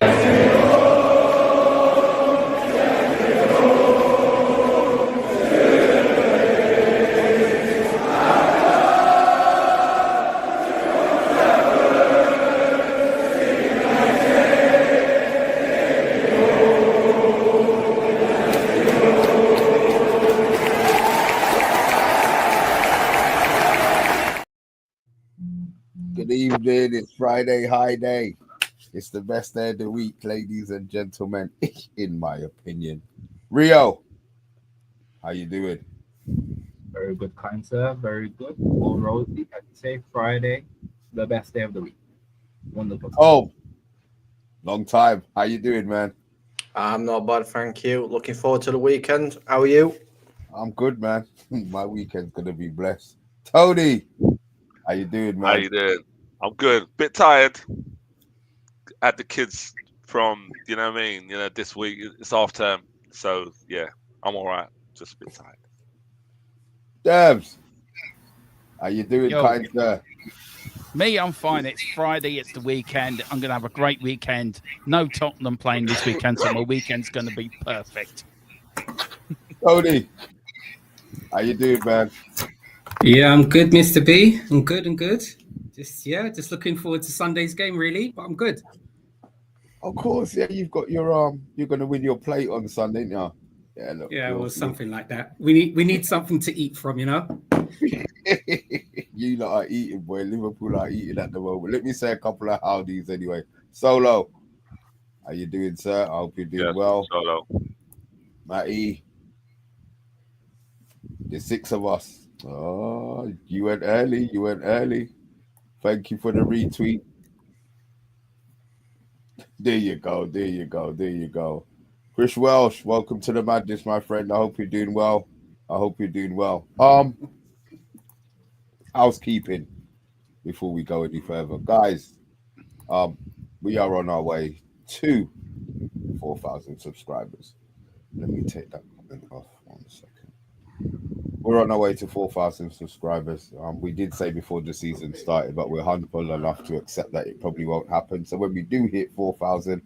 Good evening. It's Friday high day. It's the best day of the week, ladies and gentlemen, in my opinion. Rio, how you doing? Very good, kind sir. Very good. All rosy. I'd say Friday, the best day of the week. Wonderful. Oh, long time. How you doing, man? I'm not bad, thank you. Looking forward to the weekend. How are you? I'm good, man. My weekend's gonna be blessed. Tony, how you doing, How man? you doing? I'm good. Bit tired. Had the kids from, you know what I mean? This week it's half term. So yeah, I'm all right. Just a bit tired. Debs, how you doing, Yo. kind sir? Me, I'm fine. It's Friday. It's the weekend. I'm going to have a great weekend. No Tottenham playing this weekend, so my weekend's going to be perfect. Tony, how you doing, man? Yeah, I'm good, Mr. B. I'm good and good. Just looking forward to Sunday's game, really. But I'm good. Of course, yeah. You've got your you're gonna win your plate on Sunday, ain't you? Yeah, look. Yeah, or something like that. We need something to eat from, you know. You lot are eating, boy. Liverpool are eating at the moment. Let me say a couple of howdies anyway. Solo, how you doing, sir? I hope you're doing well. Solo. Matty, there's 6 of us. Oh, you went early. You went early. Thank you for the retweet. There you go. There you go. There you go. Chris Welsh, welcome to the madness, my friend. I hope you're doing well. I hope you're doing well. Housekeeping before we go any further, guys. We are on our way to 4,000 subscribers. Let me take that comment off 1 second. We're on our way to 4,000 subscribers. We did say before the season started, but we're humble enough to accept that it probably won't happen. So when we do hit 4,000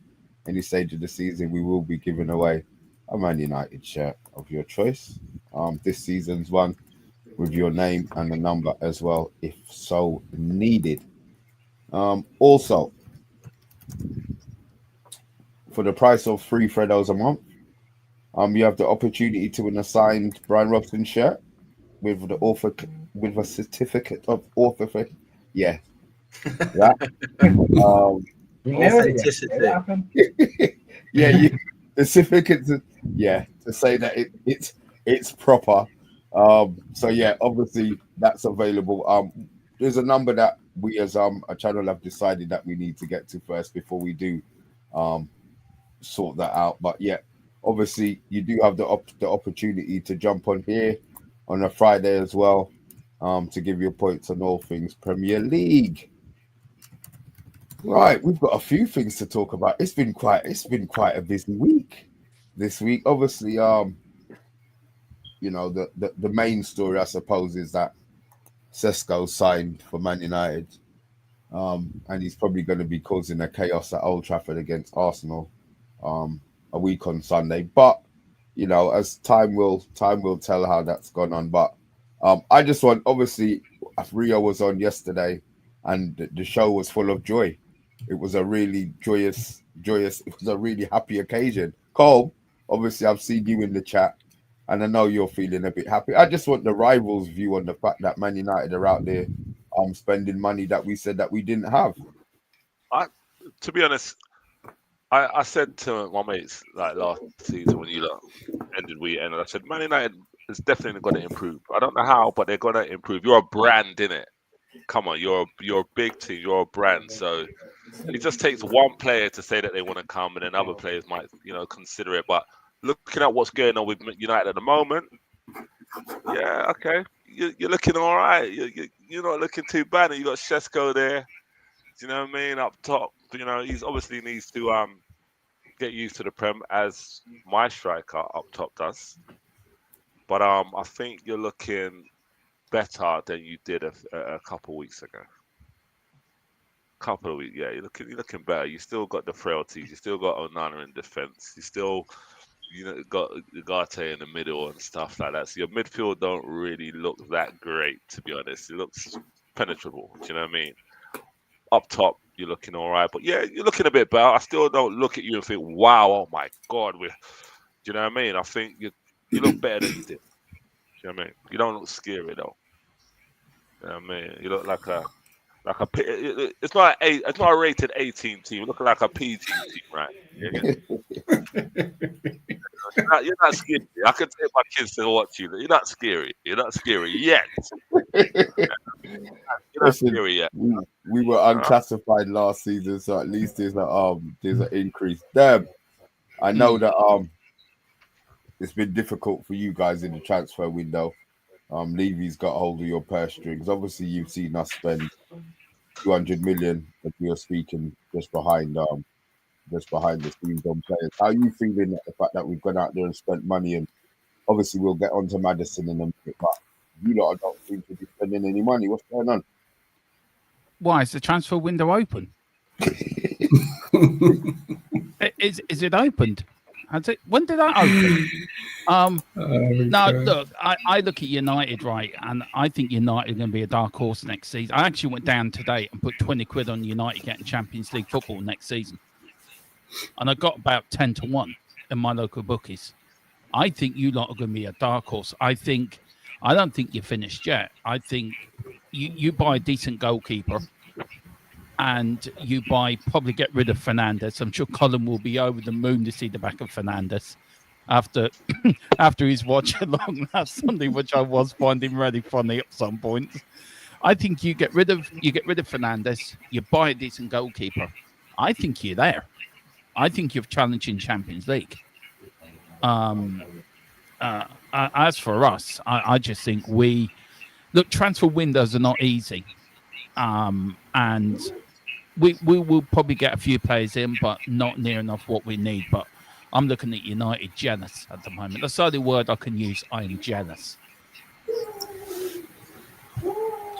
any stage of the season, we will be giving away a Man United shirt of your choice. This season's one with your name and a number as well, if so needed. Also, for the price of $3 a month, you have the opportunity to win a signed Brian Robson shirt with the author with a certificate of author. Yeah, that. Yeah, the certificate. To say that it's proper. So yeah, obviously that's available. There's a number that we as a channel have decided that we need to get to first before we do sort that out. But yeah, obviously you do have the opportunity to jump on here on a Friday as well, to give your points on all things Premier League. Right, we've got a few things to talk about. It's been quite a busy week this week. Obviously, the main story, I suppose, is that Sesko signed for Man United, and he's probably going to be causing a chaos at Old Trafford against Arsenal a week on Sunday. But as time will tell how that's gone on. But I just want, obviously, Rio was on yesterday, and the show was full of joy. It was a really joyous. It was a really happy occasion. Cole, obviously, I've seen you in the chat, and I know you're feeling a bit happy. I just want the rivals' view on the fact that Man United are out there spending money that we said that we didn't have. To be honest, I said to my mates like last season when you ended weekend, I said Man United is definitely going to improve. I don't know how, but they're going to improve. You're a brand, innit? Come on, you're a big team. You're a brand. So it just takes one player to say that they want to come, and then other players might, consider it. But looking at what's going on with United at the moment, yeah, okay, you're looking all right. You're not looking too bad. And you got Sesko there. Do you know what I mean? Up top, he's obviously needs to get used to the Prem as my striker up top does. But I think you're looking better than you did a couple weeks ago. couple of weeks, yeah, you're looking better. You still got the frailties. You still got Onana in defence. You still, got Ugarte in the middle and stuff like that. So your midfield don't really look that great, to be honest. It looks penetrable. Do you know what I mean? Up top, you're looking all right, but yeah, you're looking a bit better. I still don't look at you and think, wow, oh my God, do you know what I mean? I think you look better than you did. Do you know what I mean? You don't look scary though. You know what I mean? You look like it's not a rated 18 team. You look like a PG team, right? You're not scary. I can take my kids to watch you. You're not scary. You're not scary yet. You're not scary yet. We were unclassified last season, so at least there's an increase. Damn, I know that it's been difficult for you guys in the transfer window. Levy's got hold of your purse strings. Obviously, you've seen us spend 200 million, as we are speaking, just behind the scenes on players. How are you feeling at the fact that we've gone out there and spent money? And obviously, we'll get on to Maddison in a minute, but you lot don't seem to be spending any money. What's going on? Why is the transfer window open? Is it opened? When did that open? No, look, I look at United, right, and I think United are going to be a dark horse next season. I actually went down today and put 20 quid on United getting Champions League football next season. And I got about 10 to 1 in my local bookies. I think you lot are going to be a dark horse. I don't think you're finished yet. I think you buy a decent goalkeeper and you probably get rid of Fernandes. I'm sure Colin will be over the moon to see the back of Fernandes after his watch along last Sunday, which I was finding really funny at some points. I think you get rid of Fernandes, you buy a decent goalkeeper. I think you're there. I think you're challenging Champions League. As for us, I just think transfer windows are not easy. And we will probably get a few players in, but not near enough what we need. But I'm looking at United jealous at the moment. That's the only word I can use. I am jealous.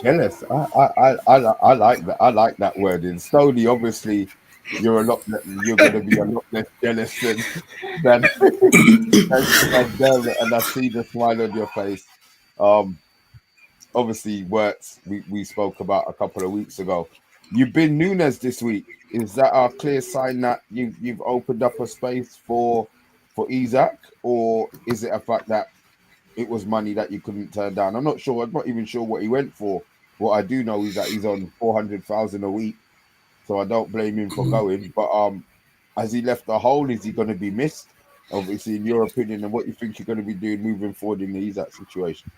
Jealous. I like that. I like that word. And slowly, obviously, you're going to be a lot less jealous than them. And I see the smile on your face. Obviously, Wirtz, we spoke about a couple of weeks ago. You've been Nunez this week. Is that a clear sign that you've opened up a space for Isak, or is it a fact that it was money that you couldn't turn down? I'm not sure. I'm not even sure what he went for. What I do know is that he's on 400,000 a week, so I don't blame him for going. But has he left a hole? Is he going to be missed? Obviously, in your opinion, and what you think you're going to be doing moving forward in the Isak situation.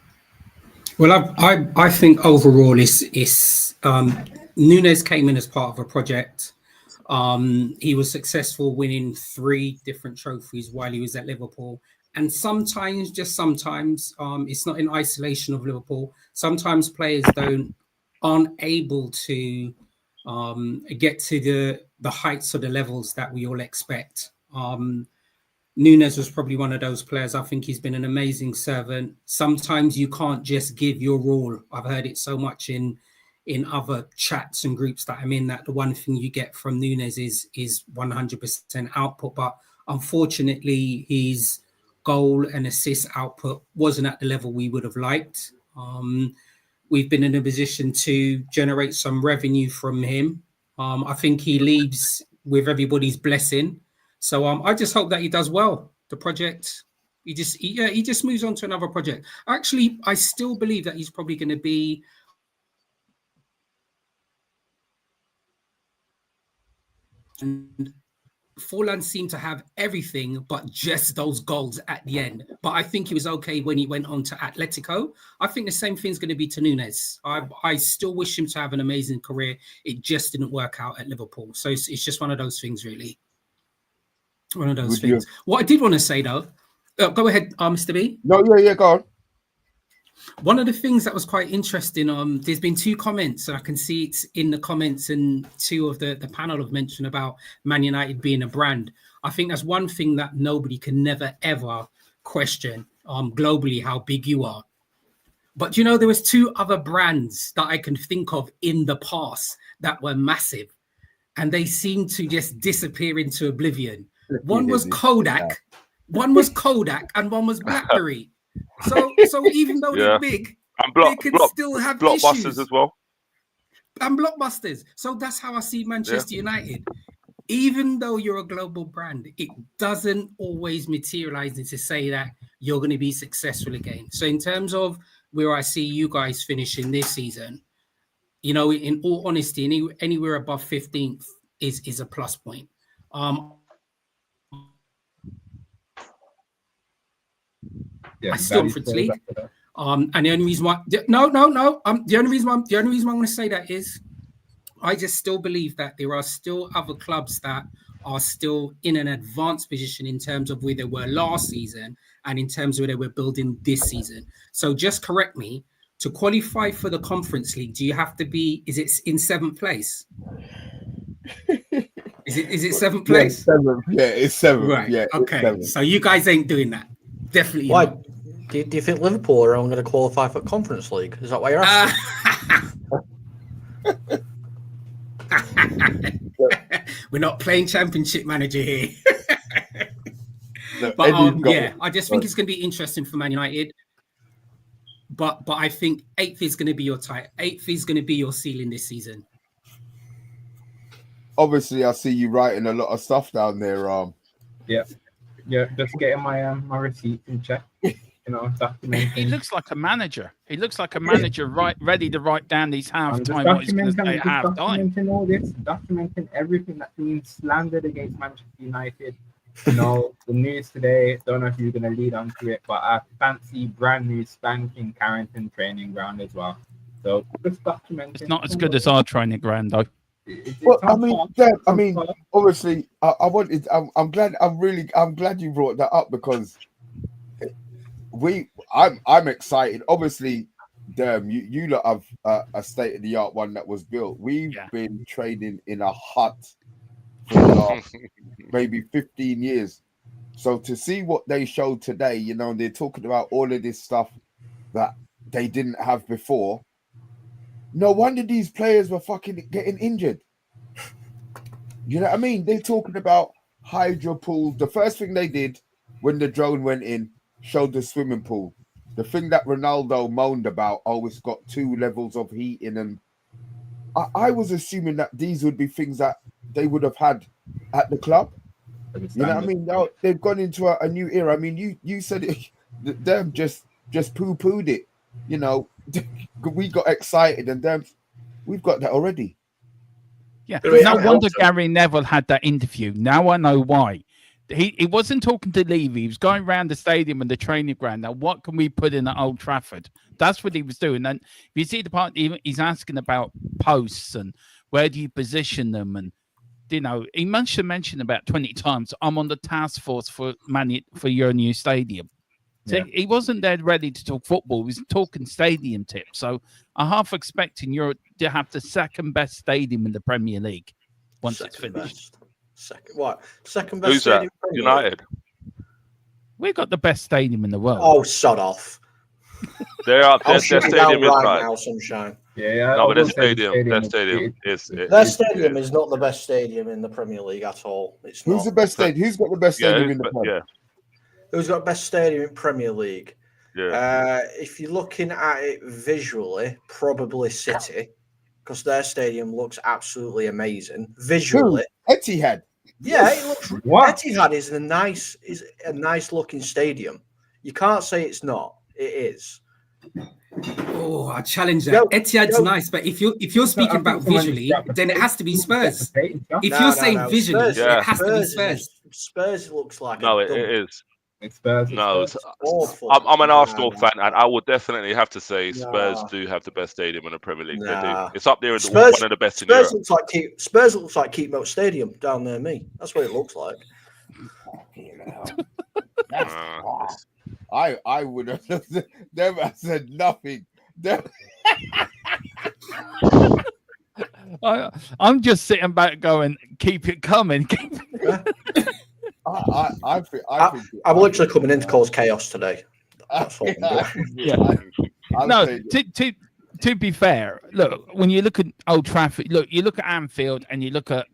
Well, I think overall is Nunez came in as part of a project. He was successful winning 3 different trophies while he was at Liverpool. And sometimes, it's not in isolation of Liverpool. Sometimes players aren't able to get to the heights or the levels that we all expect. Nunez was probably one of those players. I think he's been an amazing servant. Sometimes you can't just give your all. I've heard it so much in other chats and groups that I'm in, that the one thing you get from Nunez is 100% output. But unfortunately, his goal and assist output wasn't at the level we would have liked. We've been in a position to generate some revenue from him. I think he leaves with everybody's blessing. So I just hope that he does well. The project, he just moves on to another project. Actually, I still believe that he's probably going to be and Forlan seemed to have everything but just those goals at the end. But I think he was okay when he went on to Atletico. I think the same thing's going to be to Nunez. I still wish him to have an amazing career. It just didn't work out at Liverpool. So it's just one of those things, really. One of those things. What I did want to say, though, go ahead, Mr. B. No, yeah, go on. One of the things that was quite interesting, there's been 2 comments, and I can see it's in the comments, and 2 of the panel have mentioned about Man United being a brand. I think that's one thing that nobody can never, ever question globally, how big you are. But, there was 2 other brands that I can think of in the past that were massive. and they seem to just disappear into oblivion. One was Kodak, and one was BlackBerry. So even though they're big, and they can still have blockbusters issues. as well. And blockbusters. So that's how I see Manchester United. Even though you're a global brand, it doesn't always materialize into say that you're going to be successful again. So in terms of where I see you guys finishing this season, you know, in all honesty, anywhere above 15th is a plus point. I still Conference League. And the only reason why the only reason I'm going to say that is I just still believe that there are still other clubs that are still in an advanced position in terms of where they were last season and in terms of where they were building this season. So just correct me, to qualify for the Conference League, do you have to be, is it in 7th place? Is it 7th place? Yeah, it's 7th. Right. Yeah, okay. 7th. So you guys ain't doing that. Definitely. Why? Do you think Liverpool are only going to qualify for Conference League? Is that why you're asking? We're not playing Championship Manager here. No, But I just think it's going to be interesting for Man United. But I think 8th is going to be your 8th is going to be your ceiling this season. Obviously, I see you writing a lot of stuff down there. Yeah, just getting my receipts in check. You know, documenting. He looks like a manager. He looks like a manager, ready to write down these half-time. What he's going to say half-time. Documenting all this, documenting everything that's being slandered against Manchester United. You know, the news today, don't know if you're going to lead on to it, but a fancy, brand new, spanking Carrington training ground as well. So just documenting. It's not as good as our training ground, though. Well, I mean, obviously, I'm glad you brought that up because I'm excited. Obviously, you lot have a state of the art one that was built. We've been training in a hut for the last maybe 15 years. So to see what they showed today, you know, they're talking about all of this stuff that they didn't have before. No wonder these players were fucking getting injured. You know what I mean? They're talking about hydro pools. The first thing they did when the drone went in showed the swimming pool. The thing that Ronaldo moaned about, it's got 2 levels of heating. And I was assuming that these would be things that they would have had at the club. You know what I mean? Now they've gone into a new era. I mean, you said it, them just poo-pooed it. You know, we got excited and them, we've got that already. Yeah, no wonder Gary Neville had that interview. Now I know why. He wasn't talking to Levy. He was going around the stadium and the training ground. Now, what can we put in at Old Trafford? That's what he was doing. And if you see the part, he's asking about posts and where do you position them. And, you know, he mentioned about 20 times, I'm on the task force for your new stadium. So he wasn't there ready to talk football. He was talking stadium tips. So I'm half expecting you to have the second best stadium in the Premier League once it's finished. Second best Who's stadium? that? United. We've got the best stadium in the world. Oh, sod off. Their stadium is right fine. now, sunshine. Yeah, no, but their stadium is not the best stadium in the Premier League at all. It's Who's the best stadium? Who's got the best stadium in the Premier? Yeah. Who's got best stadium in Premier League? Yeah. If you're looking at it visually, probably City, because their stadium looks absolutely amazing. Visually, Etihad. Yeah, it looks. Etihad is a nice looking stadium. You can't say it's not. It is. Oh, I challenge that. Etihad's nice, but if you're speaking about visually, then it has to be Spurs. If you're saying visually, it has to be Spurs. Spurs looks like it is. It's Spurs. No, it's awful. I'm an Arsenal fan, and I would definitely have to say Spurs do have the best stadium in the Premier League. They do. It's up there as one of the best in Europe. Spurs looks like Keepmoat Stadium down near me. That's what it looks like. I would have never said nothing. I'm just sitting back going, keep it coming. I'm literally coming in to cause chaos today. That's what I'm doing. No, to be fair, look, when you look at Old Trafford, you look at Anfield and you look at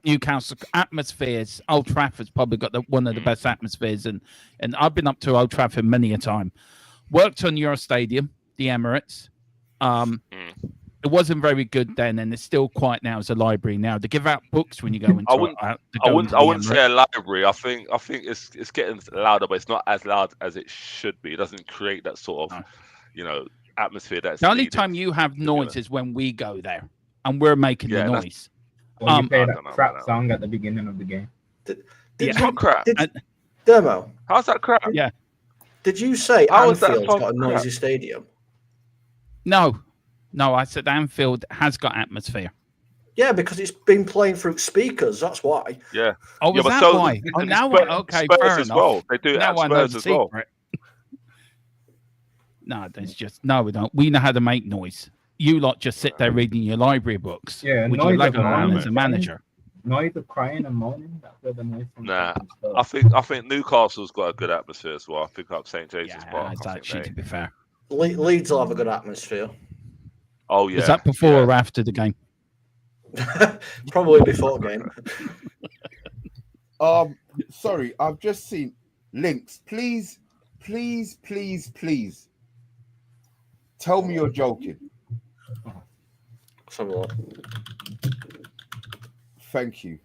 Newcastle atmospheres. Old Trafford's probably got one of the best atmospheres, and I've been up to Old Trafford many a time. Worked on your stadium, the Emirates. It wasn't very good then, and it's still quiet now as a library now. They give out books when you go into. I wouldn't say a library. I think it's getting louder, but it's not as loud as it should be. It doesn't create that sort of, atmosphere. That's the only needed, time you have noise is when we go there, and we're making the noise. Or you play that crap song at the beginning of the game. It's not crap. Demo. How's that crap? Yeah. Did you say Anfield's got a noisy stadium? No, I said Anfield has got atmosphere. Yeah, because it's been playing through speakers. That's why. Yeah. Oh, was that why? Oh, now okay, fair as enough. well. They do it at Spurs as well. No, there's just we don't. We know how to make noise. You lot just sit there reading your library books. Yeah, with your Lego man as a manager. Noise of crying and moaning. That's where the noise comes from. I think Newcastle's got a good atmosphere as well. I think up St James's Park. It's actually, to be fair. Leeds will have a good atmosphere. Oh yeah. Was that before or after the game? Probably before game. Sorry, I've just seen links. Please. Tell me you're joking. Thank you.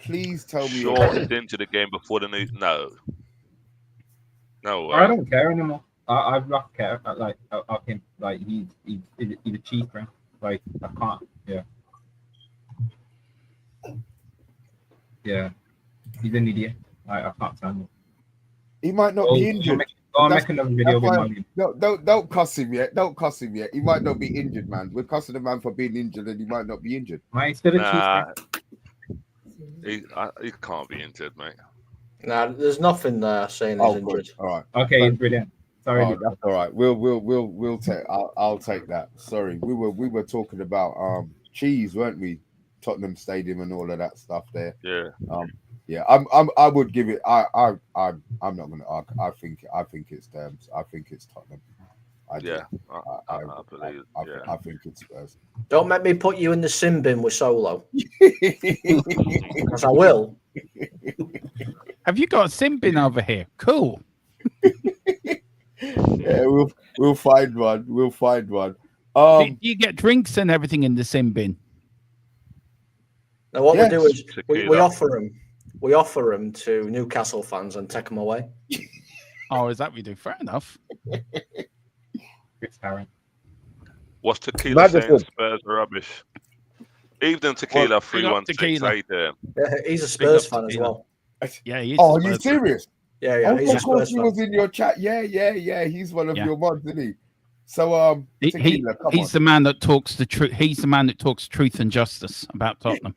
Please tell me. Shaw is into the game before the news. No. I don't care anymore. I've lost care. Of him. Like he's a cheat, right? Like I can't. Yeah. He's an idiot. I can't stand him. He might not be injured. I'll make another video with money. Don't cuss him yet. Don't cuss him yet. He might not be injured, man. We're cussing the man for being injured, and he might not be injured. He's still a he can't be injured, mate. Nah, there's nothing there saying he's injured. All right. Okay, brilliant. Sorry, that's all right. We'll take. I'll take that. Sorry, we were talking about cheese, weren't we? Tottenham Stadium and all of that stuff there. Yeah. Yeah, I would give it. I'm not going to argue. I think it's Terms. I think it's Tottenham. I believe. I think it's Spurs. Don't make me put you in the sin bin with Solo. Because I will. Have you got a sin bin over here? Cool. Yeah, we'll find one. Do you get drinks and everything in the sin bin? Now what we do is we offer them. We offer them to Newcastle fans and take them away. Oh, is that what we do? Fair enough. It's Aaron. What's Tequila saying? Spurs are rubbish. Evening Tequila 316. How you doing? Yeah, he's a Spurs fan as well. Yeah, he is. Oh, are you serious? Yeah. He's of course, he was in your chat. Yeah. He's one of your mods, isn't he? So, Tequila, he's the man that talks the truth. He's the man that talks truth and justice about Tottenham.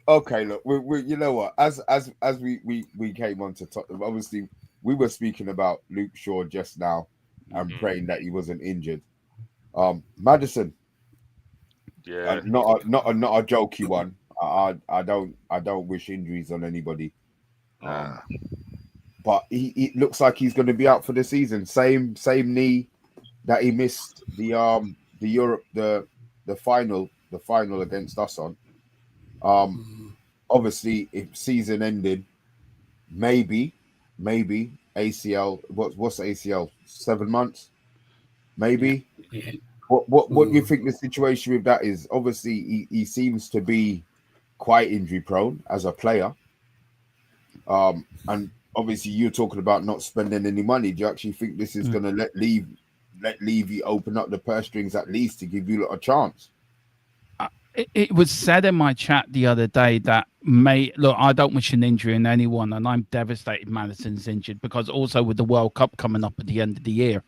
Okay, look, we you know what? As we came on to Tottenham, obviously we were speaking about Luke Shaw just now and praying that he wasn't injured. Maddison, not a jokey one. I don't wish injuries on anybody. But he looks like he's going to be out for the season. Same knee that he missed the Europe the final against us on. Obviously, if season ended, maybe ACL. What's ACL? 7 months, maybe. Yeah. What do you think the situation with that is? Obviously, he seems to be quite injury prone as a player. And obviously, you're talking about not spending any money. Do you actually think this is going to let Levy open up the purse strings at least to give you a chance? It was said in my chat the other day that I don't wish an injury on anyone, and I'm devastated Maddison's injured because also with the World Cup coming up at the end of the year,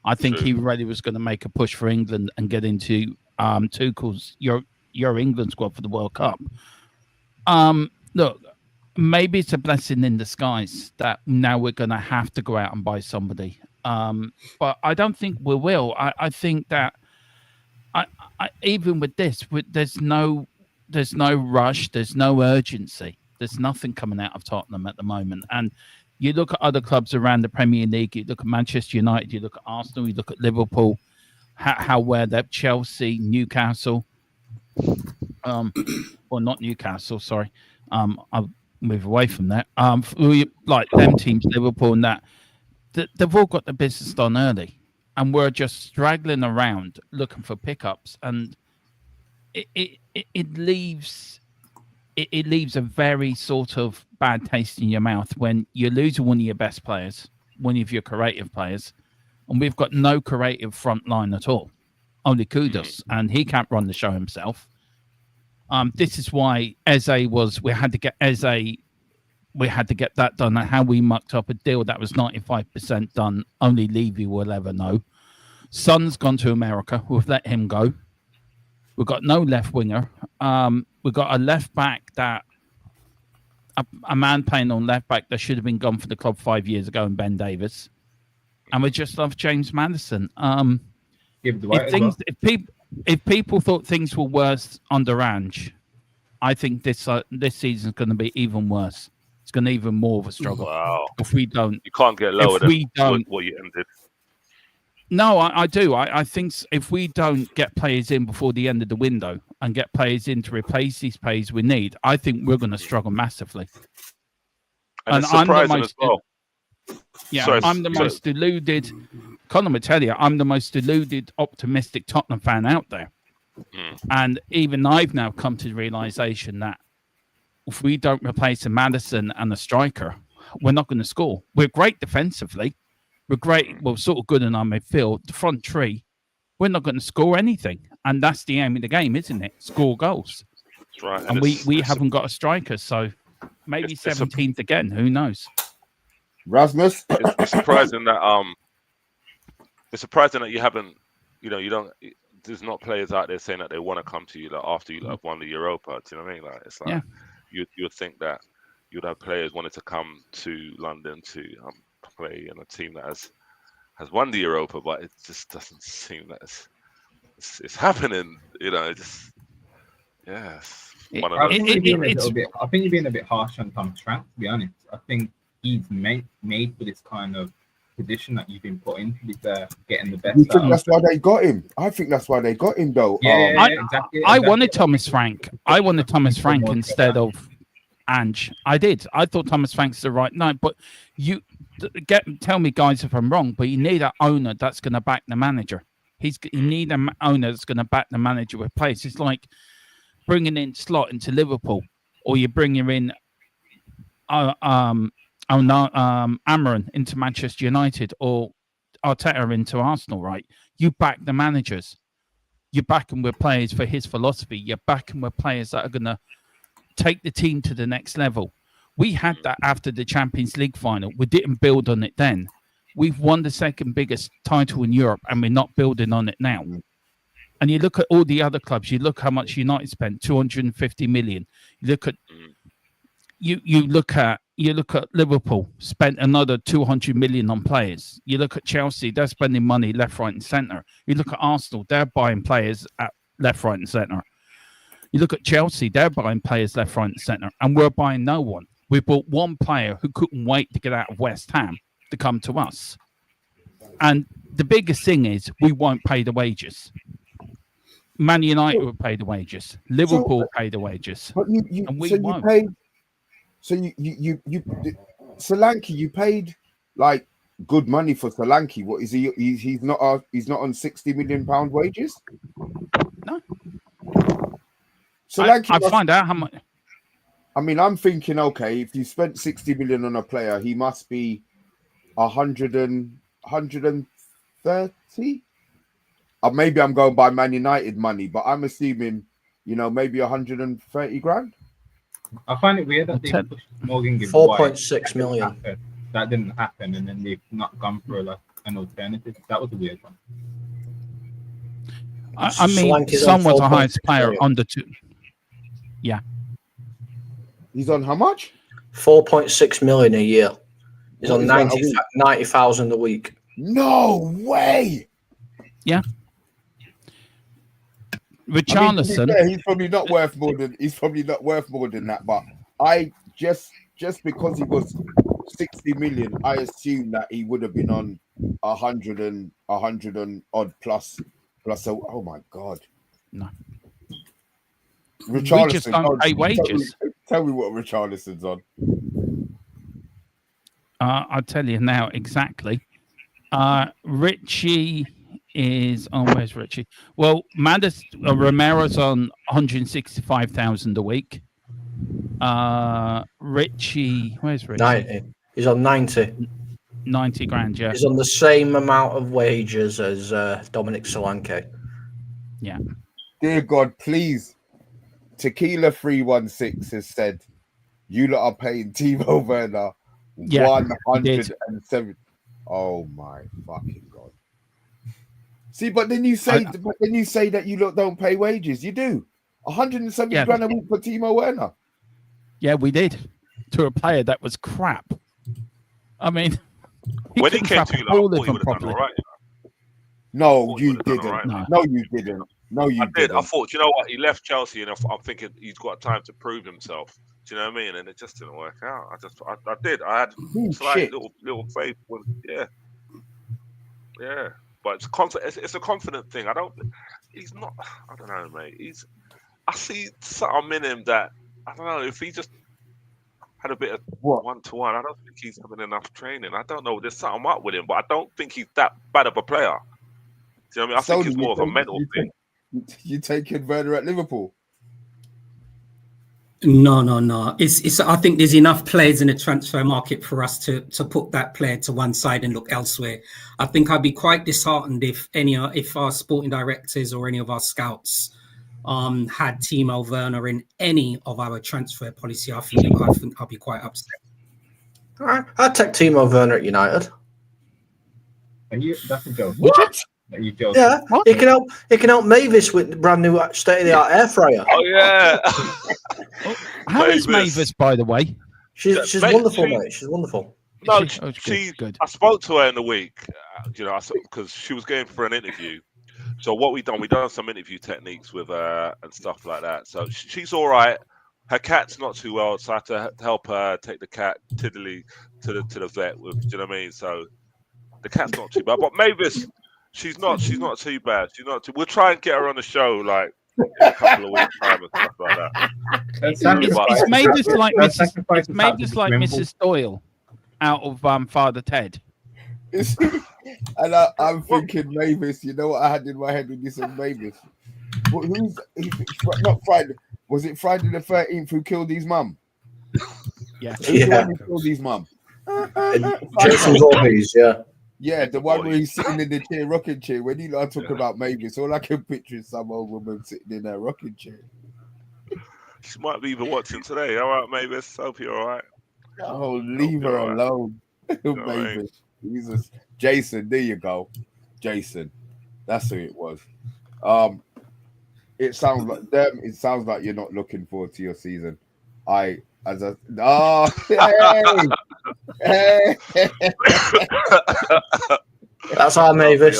I think he really was going to make a push for England and get into Tuchel's your England squad for the World Cup. Look, maybe it's a blessing in disguise that now we're going to have to go out and buy somebody, but I don't think we will. I think that. Even with this, there's no rush, there's no urgency, there's nothing coming out of Tottenham at the moment. And you look at other clubs around the Premier League, you look at Manchester United, you look at Arsenal, you look at Liverpool, how where they're Chelsea, Newcastle. Or not Newcastle, sorry. I'll move away from that. Like them teams, Liverpool and that, they've all got the business done early, and we're just straggling around looking for pickups, and it leaves a very sort of bad taste in your mouth when you're losing one of your best players, one of your creative players, and we've got no creative front line at all. Only Kudus, and he can't run the show himself. This is why we had to get that done, and how we mucked up a deal that was 95% done. Only Levy will ever know. Son's gone to America. We've let him go. We've got no left winger. We've got a left back that a man playing on left back that should have been gone for the club 5 years ago, in Ben Davis. And we just love James Maddison. If people thought things were worse under Ange, I think this season is going to be even worse. It's going to be even more of a struggle. Wow. If we don't, you can't get lower than what you ended. No, I do. I think if we don't get players in before the end of the window and get players in to replace these players we need, I think we're going to struggle massively. And it's surprising as well. Yeah, I'm the most deluded. Colin will tell you, I'm the most deluded, optimistic Tottenham fan out there. And even I've now come to the realization that if we don't replace a Maddison and a striker, we're not going to score. We're great defensively. We're great. Well, sort of good in our midfield. The front three, we're not going to score anything. And that's the aim of the game, isn't it? Score goals. That's right. And we haven't got a striker, so maybe 17th again. Who knows? Rasmus? It's surprising that you haven't, you don't. There's not players out there saying that they want to come to you like after you have won the Europa. Do you know what I mean? Like it's like you would think that you'd have players wanting to come to London to play in a team that has won the Europa, but it just doesn't seem that it's happening. It just I think you're being a bit harsh on Tom Frank, to be honest. I think he's made for this kind of position that you've been put into, getting the best. I think that's why they got him. I think that's why they got him, though. Exactly. I wanted Thomas Frank. I wanted Thomas Frank instead of Ange. I did. I thought Thomas Frank's the right name, but tell me, guys, if I'm wrong. But you need an owner that's going to back the manager. You need an owner that's going to back the manager with place. It's like bringing in Slot into Liverpool, or you're bringing in Amarin into Manchester United, or Arteta into Arsenal, right? You back the managers. You're backing with players for his philosophy. You're backing with players that are going to take the team to the next level. We had that after the Champions League final. We didn't build on it then. We've won the second biggest title in Europe, and we're not building on it now. And you look at all the other clubs. You look how much United spent, 250 million. You look at Liverpool, spent another 200 million on players. You look at Chelsea, they're spending money left, right, and centre. You look at Arsenal, they're buying players at left, right, and centre. You look at Chelsea, they're buying players left, right, and centre, and we're buying no one. We bought one player who couldn't wait to get out of West Ham to come to us. And the biggest thing is we won't pay the wages. Man United will pay the wages. Liverpool will pay the wages. But and we won't. Solanke, you paid like good money for Solanke. What is he? He's not on £60 million wages. No. Solanke, I find out how much. I mean, I'm thinking, okay, if you spent 60 million on a player, he must be 130. Or maybe I'm going by Man United money, but I'm assuming, maybe 130 grand. I find it weird that they pushed Morgan Gibbs 4.6 million. That didn't happen, and then they've not gone for an alternative. That was a weird one. I mean, someone's the highest player under 2. Yeah. He's on how much? 4.6 million a year. He's on 90,000 a week. No way. Yeah. Richarlison. He's probably not worth more than that. But I just because he was 60 million, I assume that he would have been on 100 and odd plus. Oh my god. No. We just don't pay wages. Tell me what Richarlison's on. I'll tell you now exactly. Richie is on. Where's Richie? Well, Maddison, Romero's on 165,000 a week. Richie, where's Richie? 90. He's on 90. 90 grand, yeah. He's on the same amount of wages as Dominic Solanke. Yeah. Dear God, please. Tequila 316 has said, you lot are paying Timo Werner 107. Oh my fucking God. See, but then you say that you lot don't pay wages. You do. 170 grand a week for Timo Werner. Yeah, we did. To a player that was crap. I mean, when he came to you, I thought he would have done all right. No, you didn't. Right. No, you didn't. No, you did. I thought, you know what? He left Chelsea, and I'm thinking he's got time to prove himself. Do you know what I mean? And it just didn't work out. I did. I had slight little faith. Yeah. But it's a confident thing. He's not. I don't know, mate. I see something in him that I don't know if he just had a bit of one-to-one. I don't think he's having enough training. I don't know. There's something up with him, but I don't think he's that bad of a player. Do you know what I mean? I think it's more of a mental thing. You taking Werner at Liverpool? No. It's. I think there's enough players in the transfer market for us to put that player to one side and look elsewhere. I think I'd be quite disheartened if our sporting directors or any of our scouts had Timo Werner in any of our transfer policy. I think I'll be quite upset. All right, I'd take Timo Werner at United. That's a joke. What? Are you joking? Yeah, what? He can help Mavis with the brand new state-of-the-art air fryer. Oh yeah. How is Mavis, by the way? She's wonderful, mate. She's wonderful. No, she's good. I spoke to her in the week, because she was going for an interview. So what we done some interview techniques with her and stuff like that. So she's all right. Her cat's not too well, so I had to help her take the cat Tiddly to the vet. Do you know what I mean? So the cat's not too bad, but Mavis, she's not too bad. We'll try and get her on the show like in a couple of weeks' time and stuff like that. It's Mavis like Mrs. Doyle out of Father Ted. And I'm thinking Mavis. You know what I had in my head when you said Mavis? Who's not Friday? Was it Friday the 13th who killed his mum? Yeah. Who's the one who killed his mum? Jason Voorhees, yeah. Yeah, the one where he's sitting in the chair, rocking chair. When you talk about Mavis, all I can picture is some old woman sitting in her rocking chair. She might be even watching today. All right, Mavis. Hope you're all right. Oh, leave her alone, Mavis. Jesus, Jason. There you go, Jason. That's who it was. It sounds like them. It sounds like you're not looking forward to your season. Hey. That's our Mavis.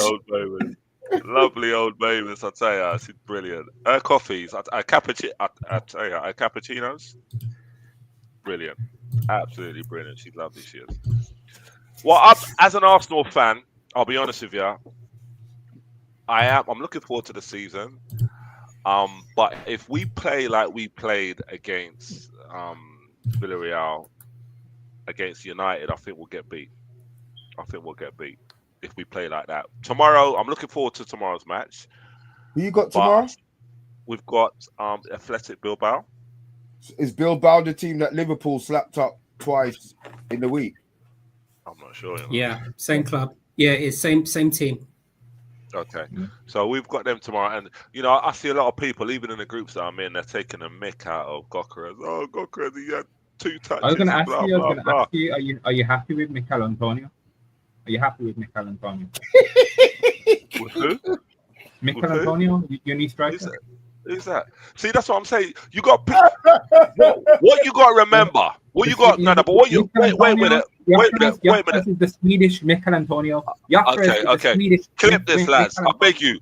Lovely old Mavis, I tell you, she's brilliant. Her coffees, I tell you, her cappuccinos, brilliant, absolutely brilliant. She's lovely, she is. Well, as an Arsenal fan, I'll be honest with you, I'm looking forward to the season. But if we play like we played against Villarreal, against United, I think we'll get beat. If we play like that. Tomorrow, I'm looking forward to tomorrow's match. Who you got tomorrow? We've got Athletic Bilbao. Is Bilbao the team that Liverpool slapped up twice in the week? I'm not sure. Yeah, same club. Yeah, it's same team. Okay, so we've got them tomorrow, and I see a lot of people, even in the groups that I'm in, they're taking a mick out of Gokares. Oh, Gokares, he had 2 touches. I was going to ask you, are you happy with Mikel Antonio? Are you happy with Mikel Antonio? With who? Mikel Antonio, your new striker. Who's that? See, that's what I'm saying. You got what you got to remember. What you got? No, but what you wait a minute. Wait a minute. Is the Swedish Mikel Antonio. Okay. Clip this, lads. I beg you.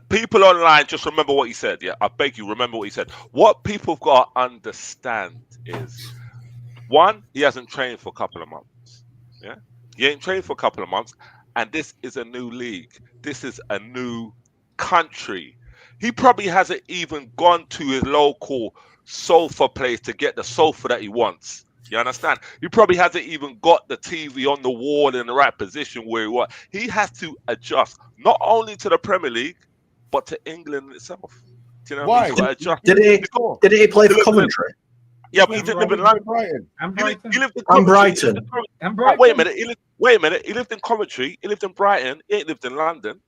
People online, just remember what he said. Yeah, I beg you, remember what he said. What people have got to understand is, one, he hasn't trained for a couple of months. Yeah, he ain't trained for a couple of months, and this is a new league. This is a new country. He probably hasn't even gone to his local sofa place to get the sofa that he wants. You understand? He probably hasn't even got the TV on the wall in the right position where he wants. He has to adjust not only to the Premier League, but to England itself. Do you know what I mean? He's got to adjust. Did he play for Coventry? Yeah, but he didn't live in London. Brighton. He lived in And Coventry. Brighton. Wait a minute. Wait a minute. He lived in Coventry. He lived in Brighton. He ain't lived in London.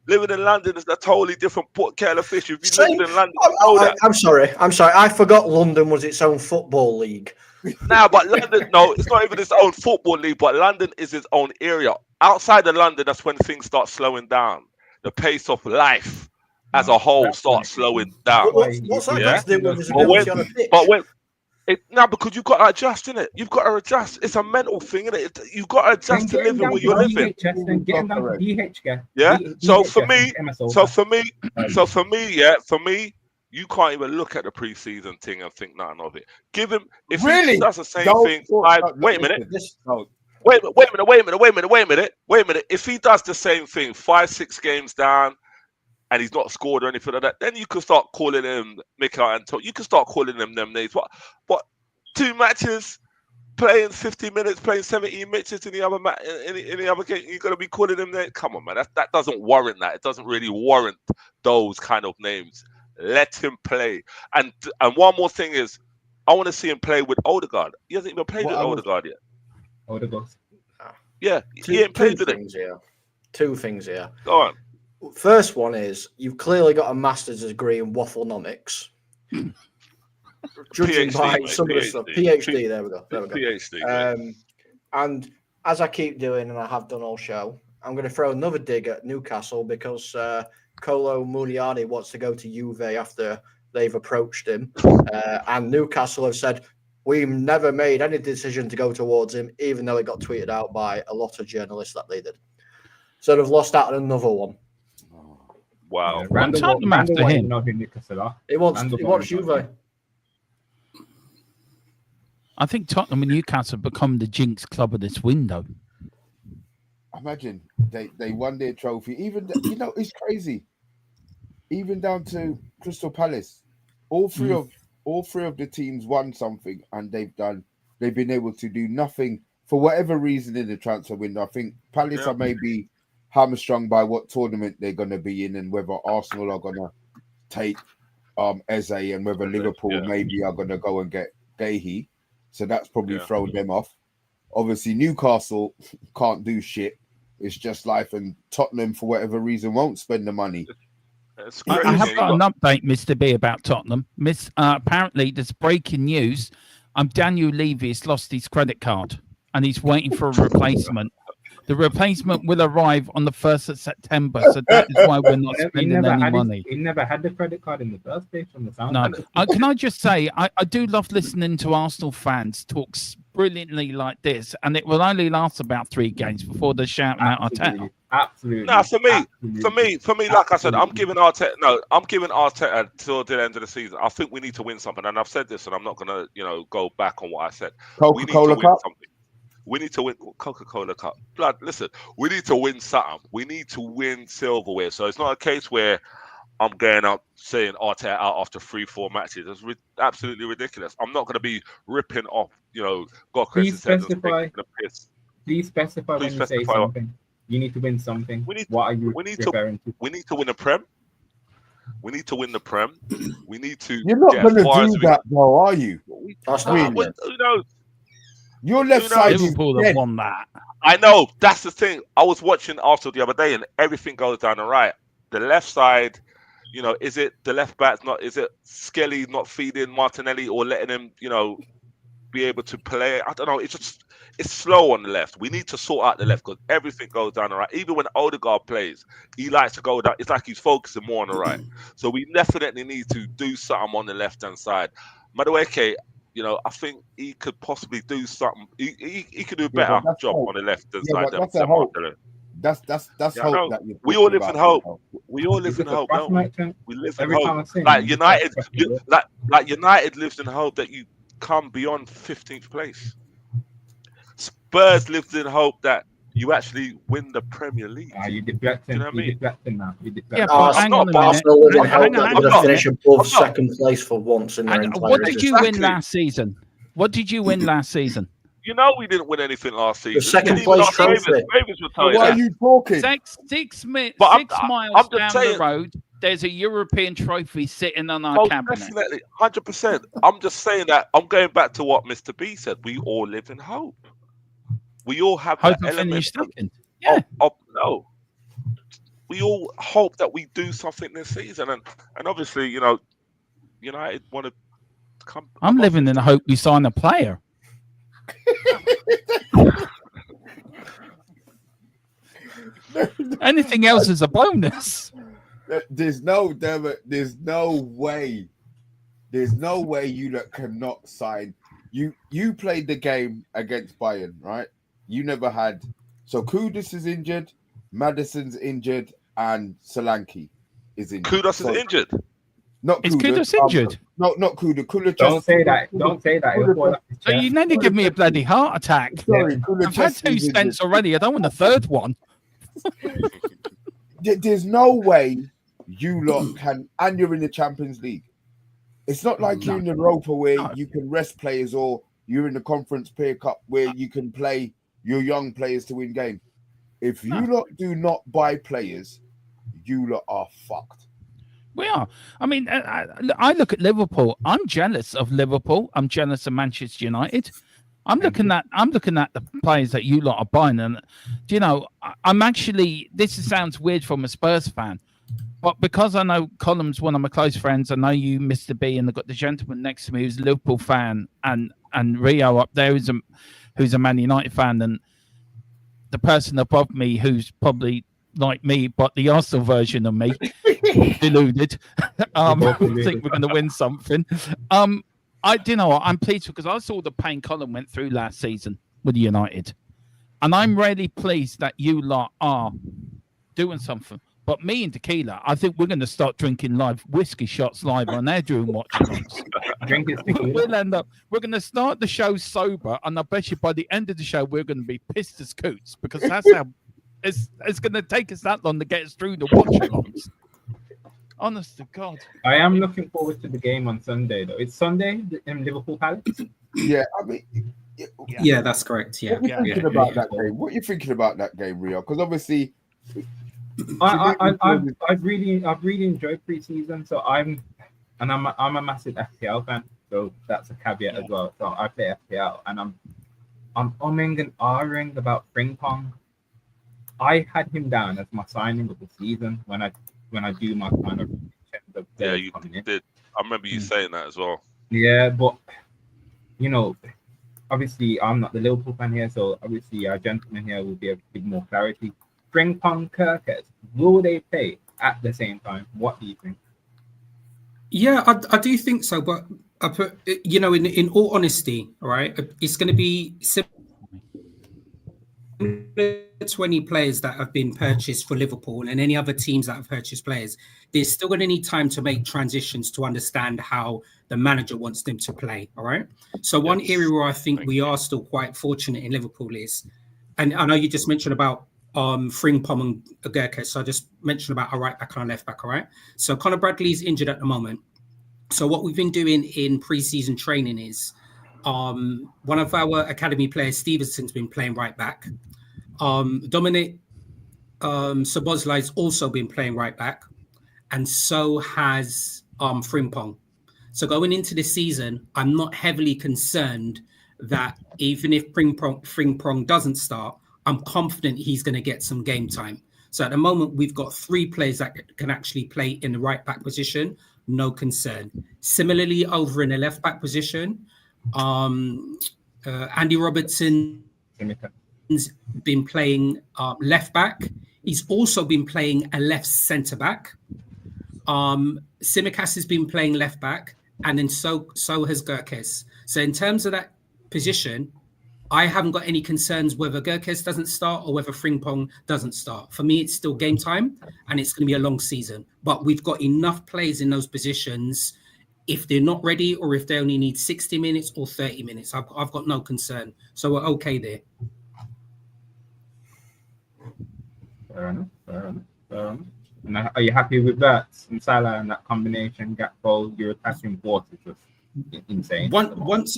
Living in London is a totally different kettle of fish. If you lived in London, you know that. I'm sorry. I forgot London was its own football league. Nah, but London, no, it's not even its own football league, but London is its own area. Outside of London, that's when things start slowing down. The pace of life as a whole starts slowing down. What's that got to do with visibility on a pitch? No, because you've got to adjust, innit? You've got to adjust. It's a mental thing, innit? You've got to adjust to living where you're living. Yeah. So for me, you can't even look at the preseason thing and think nothing of it. Give him if he does the same thing. Wait a minute. If he does the same thing 5-6 games down, and he's not scored or anything like that, then you can start calling him Mikel Antonio. You can start calling them names. What? 2 matches, playing 50 minutes, playing 17 minutes in the other in the other game. You're gonna be calling him there. Come on, man. That doesn't warrant that. It doesn't really warrant those kind of names. Let him play. And one more thing is, I want to see him play with Odegaard. He hasn't even played with Odegaard yet. Odegaard. Yeah, he ain't played with him. Two things here. Go on. First one is you've clearly got a master's degree in wafflenomics. Judging PhD, by mate, some of the stuff. PhD, there we go. PhD. And as I keep doing, and I have done all show, I'm going to throw another dig at Newcastle because Kolo Muliani wants to go to Juve after they've approached him. And Newcastle have said, we've never made any decision to go towards him, even though it got tweeted out by a lot of journalists that they did. So they've lost out on another one. Wow. Yeah, Randall after him. He wants Juve. I think Tottenham and Newcastle have become the jinx club of this window. Imagine they won their trophy. Even it's crazy. Even down to Crystal Palace, all three of the teams won something, and they've been able to do nothing for whatever reason in the transfer window. I think Palace are maybe hamstrung by what tournament they're going to be in, and whether Arsenal are going to take Eze, and whether Liverpool maybe are going to go and get Gahey. So that's probably thrown them off. Obviously, Newcastle can't do shit. It's just life, and Tottenham, for whatever reason, won't spend the money. I have got an update, Mr. B, about Tottenham. Apparently, there's breaking news. Daniel Levy has lost his credit card, and he's waiting for a replacement. The replacement will arrive on the 1st of September, so that is why we're not spending any money. He never had the credit card in the first place from the sound. No, can I just say, I do love listening to Arsenal fans talk brilliantly like this, and it will only last about 3 games before they're shouting out Arteta. Absolutely. No, for me, like I said, I'm giving Arteta till the end of the season. I think we need to win something, and I've said this, and I'm not gonna, go back on what I said. Coca-Cola Cup. We need to win Coca-Cola Cup. Blood, listen, we need to win something. We need to win silverware. So it's not a case where I'm going up saying Arteta out after 3-4 matches. It's absolutely ridiculous. I'm not going to be ripping off, Please specify when you say something. You need to win something. What are you referring to? We need to win a Prem. We need to win the Prem. We need to. You're not going to do that, though, are you? Who knows? Your left side Liverpool have won that. I know. That's the thing. I was watching Arsenal the other day, and everything goes down the right. The left side, is it the left back? Is it Skelly not feeding Martinelli or letting him, be able to play? I don't know. It's slow on the left. We need to sort out the left because everything goes down the right. Even when Odegaard plays, he likes to go down. It's like he's focusing more on the right. So we definitely need to do something on the left-hand side. Madueke, I think he could possibly do something. He could do a better job on the left-hand side. That's a hope. That's hope. That we all live in hope. We all live in hope, don't we? We live in hope. Like United, like United lives in hope that you come beyond 15th place. Spurs lived in hope that you actually win the Premier League. You deflecting. Do you know what I mean? You deflecting now. You deflecting. Yeah, but hang on a minute. Arsenal live in hope Hang that on, they're hang going to on. finish above I'm not- second place for once in their And entire what did you existence. win last season? What did you win last season? You know we didn't win anything last season. second Even place our Ravens trophy. will tell you Why are that. you talking? Six But I'm miles just down saying- the road, there's a European trophy sitting on our Oh, cabinet. definitely, 100%. I'm just saying that. I'm going back to what Mr. B said. We all live in hope. We all have Hope that to finish element second. Yeah. no. We all hope that we do something this season, and obviously, you know, United want to come. I'm living in the hope we sign a player. Anything else is a bonus. There's no way you lot cannot sign. You played the game against Bayern, right? You never had. So Kudus is injured, Maddison's injured, and Solanke is injured. Kudos is injured. Not Is Kudus injured? No, not Kudus. Kudus Don't say that. Don't say that. It'll fall off his So chest. you nearly give me a bloody heart attack. Sorry, I've had 2 stents already. I don't want a third one. There's no way you lot can, and you're in the Champions League. It's not like you're in Europa where you can rest players, or you're in the Conference Peer Cup where you can play your young players to win games. If you lot do not buy players, you lot are fucked. We are. I mean, I look at Liverpool. I'm jealous of Liverpool. I'm jealous of Manchester United. I'm looking at the players that you lot are buying, and you know, I'm actually. This sounds weird from a Spurs fan, but because I know Colum's one of my close friends, I know you, Mr. B, and I've got the gentleman next to me who's a Liverpool fan, and Rio up there who's a Man United fan, and the person above me who's probably like me, but the Arsenal version of me, deluded. I think we're going to win something. Do you know what? I'm pleased because I saw the pain Colin went through last season with United, and I'm really pleased that you lot are doing something. But me and Tequila, I think we're going to start drinking live whiskey shots live on air during watch-alongs. We're going to start the show sober, and I bet you by the end of the show we're going to be pissed as coots because that's how it's going to take us that long to get us through the watch-alongs. Honest to God. I am looking forward to the game on Sunday, though. It's Sunday in Liverpool Palace. Yeah, I mean, yeah, that's correct. Yeah. What are you thinking about that game? What are you thinking about that game, Rio? Because obviously, I've really enjoyed preseason. So I'm a massive FPL fan. So that's a caveat as well. So I play FPL, and I'm umming and ahhing about Frimpong. I had him down as my signing of the season when I do my kind of you did. I remember you saying that as well. Yeah, but you know, obviously I'm not the Liverpool fan here, so obviously our gentleman here will be a bit more clarity. Frimpong, Kirkers, will they play at the same time? What do you think? Yeah, I do think so, but you know, in all honesty, all right, it's going to be similar to any players that have been purchased for Liverpool and any other teams that have purchased players. They're still going to need time to make transitions to understand how the manager wants them to play. All right. So one area where I think we are still quite fortunate in Liverpool is, and I know you just mentioned about Frimpong and Aguero, so I just mentioned about a right back and a left back. All right. So Conor Bradley's injured at the moment. So what we've been doing in pre-season training is one of our academy players, Stevenson's been playing right back. Dominic Szoboszlai's also been playing right back, and so has Frimpong. So going into the season, I'm not heavily concerned that even if Frimpong doesn't start, I'm confident he's going to get some game time. So at the moment, we've got 3 players that can actually play in the right back position. No concern. Similarly, over in the left back position, Andy Robertson's been playing left back. He's also been playing a left centre back. Tsimikas has been playing left back, and then so has Gyökeres. So in terms of that position, I haven't got any concerns whether Gyökeres doesn't start or whether Frimpong doesn't start. For me, it's still game time, and it's going to be a long season. But we've got enough players in those positions. If they're not ready, or if they only need 60 minutes or 30 minutes, I've got no concern. So we're okay there. Fair enough. And are you happy with that? And Salah and that combination gap goal, your attacking force is just insane. Once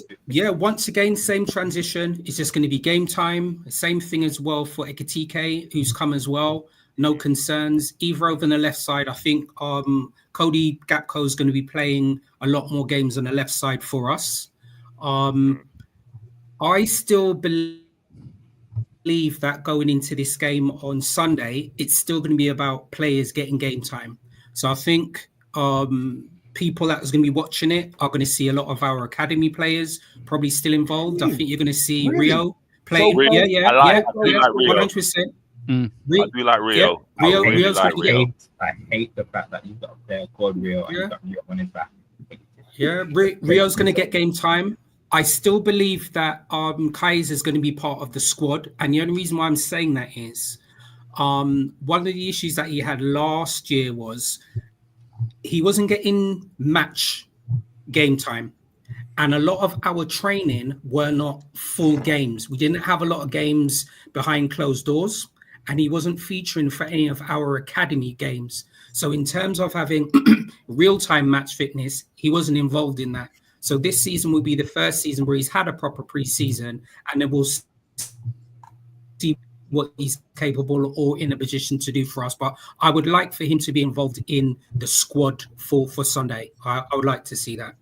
again, same transition. It's just going to be game time. Same thing as well for Ekitike, who's come as well. No concerns. Either over on the left side, I think Cody Gakpo is going to be playing a lot more games on the left side for us. I still believe that going into this game on Sunday, it's still going to be about players getting game time. So I think people that is going to be watching it are going to see a lot of our academy players probably still involved. I think you're going to see Rio playing. So Rio, I do like Rio. 100%. I do like Rio. Yeah. Rio's like Rio. I hate the fact that you've got a player called Rio and you've got Rio on his back. Yeah, Rio's going to get game time. I still believe that Kaiser is going to be part of the squad. And the only reason why I'm saying that is one of the issues that he had last year was he wasn't getting match game time. And a lot of our training were not full games. We didn't have a lot of games behind closed doors. And he wasn't featuring for any of our academy games. So in terms of having real-time match fitness, he wasn't involved in that. So this season will be the first season where he's had a proper pre-season, and then we'll see what he's capable or in a position to do for us. But I would like for him to be involved in the squad for Sunday. I would like to see that.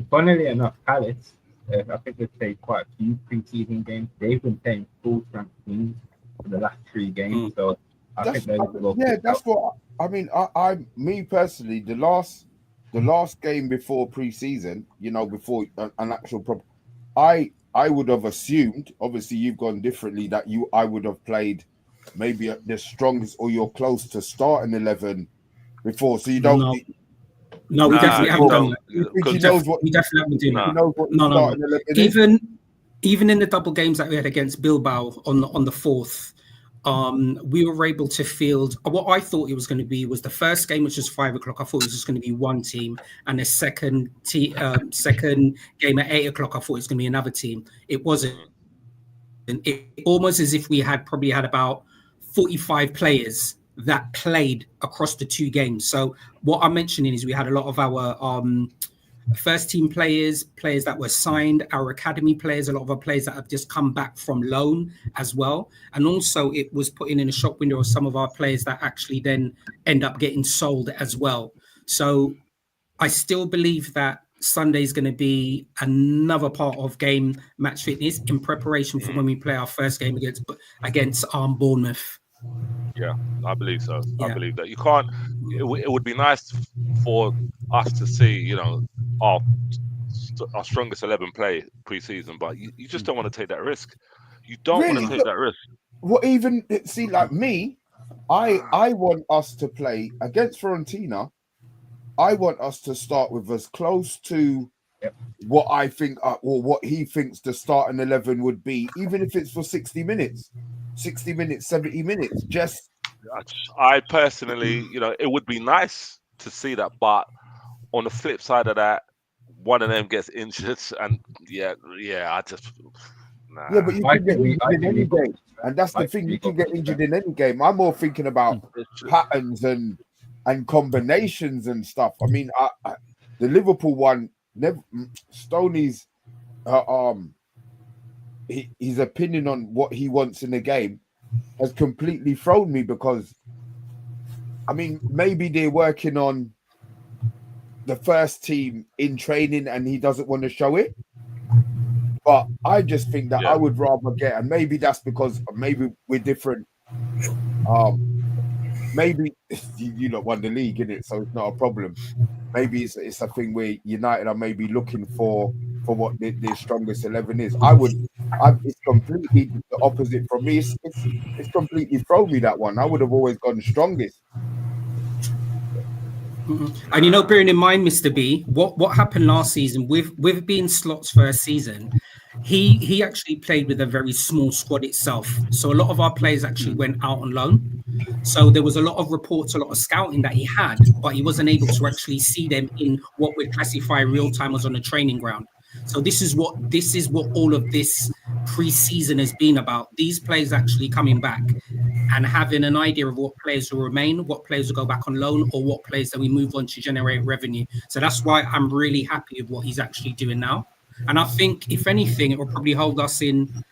Funnily enough, Palace, I think they've played quite a few pre-season games. They've been playing full strength teams for the last 3 games. So I think they're that's what I mean. I me personally, the last game before pre-season, before an actual I would have assumed, obviously you've gone differently, that I would have played maybe at the strongest or you're close to starting 11 before, so you don't. No, we definitely haven't done that. We definitely haven't done that. Even in the double games that we had against Bilbao on the 4th, we were able to field what I thought it was going to be was the first game, which was 5 o'clock. I thought it was just going to be one team, and the second game at 8 o'clock, I thought it was going to be another team. It wasn't. It almost as if we had probably had about 45 players that played across the 2 games. So what I'm mentioning is we had a lot of our first team players that were signed, our academy players, a lot of our players that have just come back from loan as well. And also it was putting in a shop window of some of our players that actually then end up getting sold as well. So I still believe that Sunday is going to be another part of game match fitness in preparation for when we play our first game against Bournemouth. Yeah, I believe so. Yeah. I believe that you can't. It would be nice for us to see, our strongest 11 play pre-season, but you just don't want to take that risk. You don't want to take that risk. Well, even see, like me, I want us to play against Fiorentina. I want us to start with as close to what I think or what he thinks the starting 11 would be, even if it's for 60 minutes. 60 minutes, 70 minutes. Just I personally, it would be nice to see that, but on the flip side of that, one of them gets injured, and I just yeah, but you can get injured in any game, and that's the thing. You can get injured in any game. I'm more thinking about patterns and combinations and stuff. I mean, the Liverpool one, Stoney's his opinion on what he wants in the game has completely thrown me, because I mean, maybe they're working on the first team in training and he doesn't want to show it, but I just think that I would rather get, and maybe that's because maybe we're different, maybe you lot won the league, innit? So it's not a problem. Maybe it's a thing where United are maybe looking for what their strongest 11 is. It's completely the opposite from me. It's completely thrown me, that one. I would have always gone strongest. And bearing in mind, Mr. B, what happened last season with being Slot's first season, he actually played with a very small squad itself. So a lot of our players actually went out on loan. So there was a lot of reports, a lot of scouting that he had, but he wasn't able to actually see them in what we'd classify real timers on the training ground. So this is what all of this pre-season has been about. These players actually coming back and having an idea of what players will remain, what players will go back on loan, or what players that we move on to generate revenue. So that's why I'm really happy with what he's actually doing now. And I think, if anything, it will probably hold us in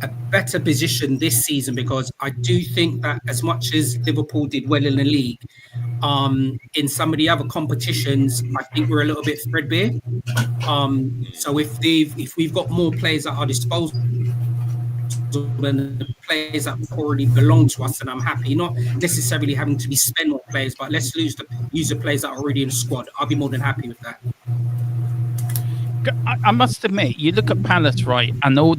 a better position this season, because I do think that as much as Liverpool did well in the league, in some of the other competitions, I think we're a little bit threadbare. So if we've got more players at our disposal than the players that already belong to us, and I'm happy, not necessarily having to be spend more players, but let's use the players that are already in the squad. I'll be more than happy with that. I must admit, you look at Palace, right, and all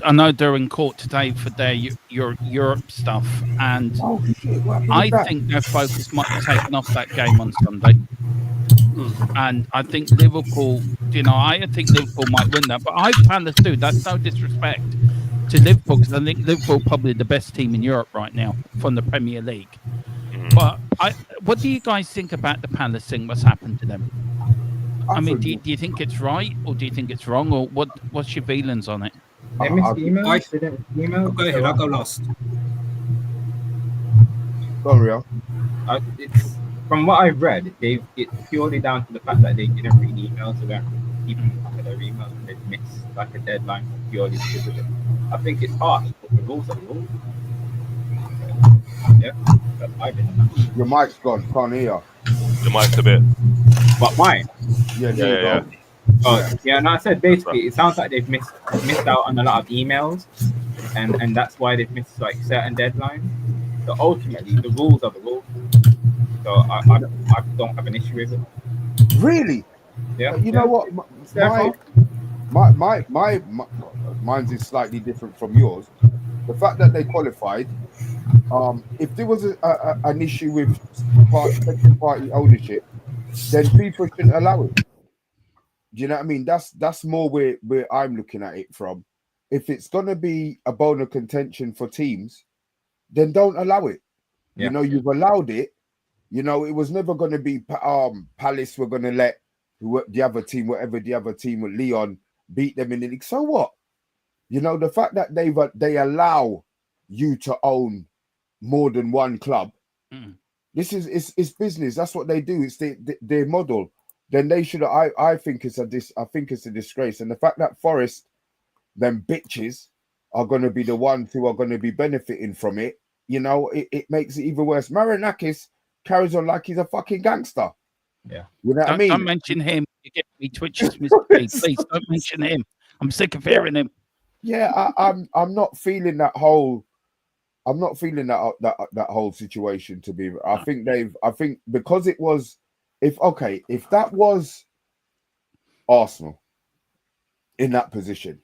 I know they're in court today for their Europe stuff, and I think their focus might be taken off that game on Sunday. And I think Liverpool, I think Liverpool might win that, but I hope Palace do. That's no disrespect to Liverpool, because I think Liverpool probably the best team in Europe right now from the Premier League. But what do you guys think about the Palace thing? What's happened to them? I mean, do you think it's right, or do you think it's wrong, or what's your feelings on it? They missed emails. They didn't email. Go ahead. I'll go last. Go on, Rio. It's from what I've read, it's purely down to the fact that they didn't read emails, so they're keeping track of their emails, and they've missed like a deadline purely because of it. I think it's harsh, but the rules are the rules. Yeah, that's my opinion. Your mic's gone. Can't hear you. Your mic's a bit. But mine. Yeah. No, I said basically it sounds like they've missed out on a lot of emails, and that's why they've missed like certain deadlines. So ultimately, the rules are the rules. So I don't have an issue with it. Really? Yeah. You know what? Mine's is slightly different from yours. The fact that they qualified, if there was an issue with second party ownership, then FIFA shouldn't allow it. Do you know what I mean? That's more where I'm looking at it from. If it's gonna be a bone of contention for teams, then don't allow it. Yeah. You know, you've allowed it. You know, it was never gonna be Palace were gonna let the other team, whatever the other team with Leon, beat them in the league. So what? You know, the fact that they allow you to own more than one club. This is it's business. That's what they do. It's their model. Then they should. I think it's a disgrace. And the fact that Forest, them bitches, are going to be the ones who are going to be benefiting from it. You know, it makes it even worse. Marinakis carries on like he's a fucking gangster. Yeah, you know what I mean. Don't mention him. You get me twitches, Mr. P. Please don't mention him. I'm sick of hearing him. Yeah, I'm not feeling that whole. I'm not feeling that whole situation to be. I think because it was, if that was Arsenal in that position,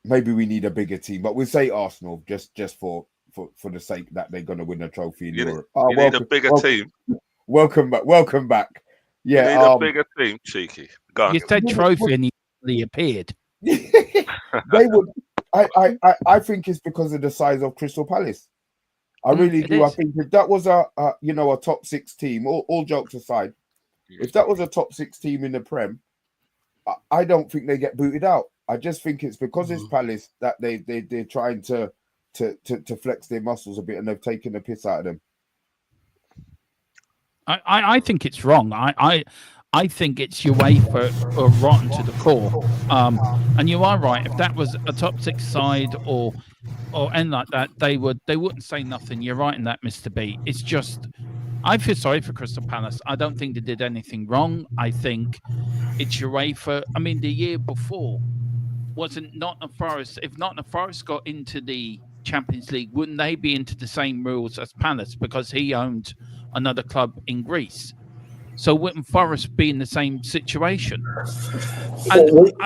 maybe we need a bigger team. But we'll say Arsenal just for the sake that they're going to win a trophy in Europe. You need a bigger team. Welcome back. Yeah, you need a bigger team, cheeky. Go on. You said trophy and he appeared. They would. I think it's because of the size of Crystal Palace. I really do. I think if that was a top 6 team, all jokes aside, if that was a top 6 team in the Prem, I don't think they get booted out. I just think it's because it's Palace that they're trying to flex their muscles a bit, and they've taken the piss out of them. I think it's wrong. I think it's UEFA rotten to the core. And you are right. If that was a top 6 side or anything like that, they wouldn't say nothing. You're right in that, Mr. B. It's just, I feel sorry for Crystal Palace. I don't think they did anything wrong. I think it's UEFA. I mean, the year before, wasn't Nottingham Forest? If Nottingham Forest got into the Champions League, wouldn't they be into the same rules as Palace because he owned another club in Greece? So wouldn't Forest be in the same situation?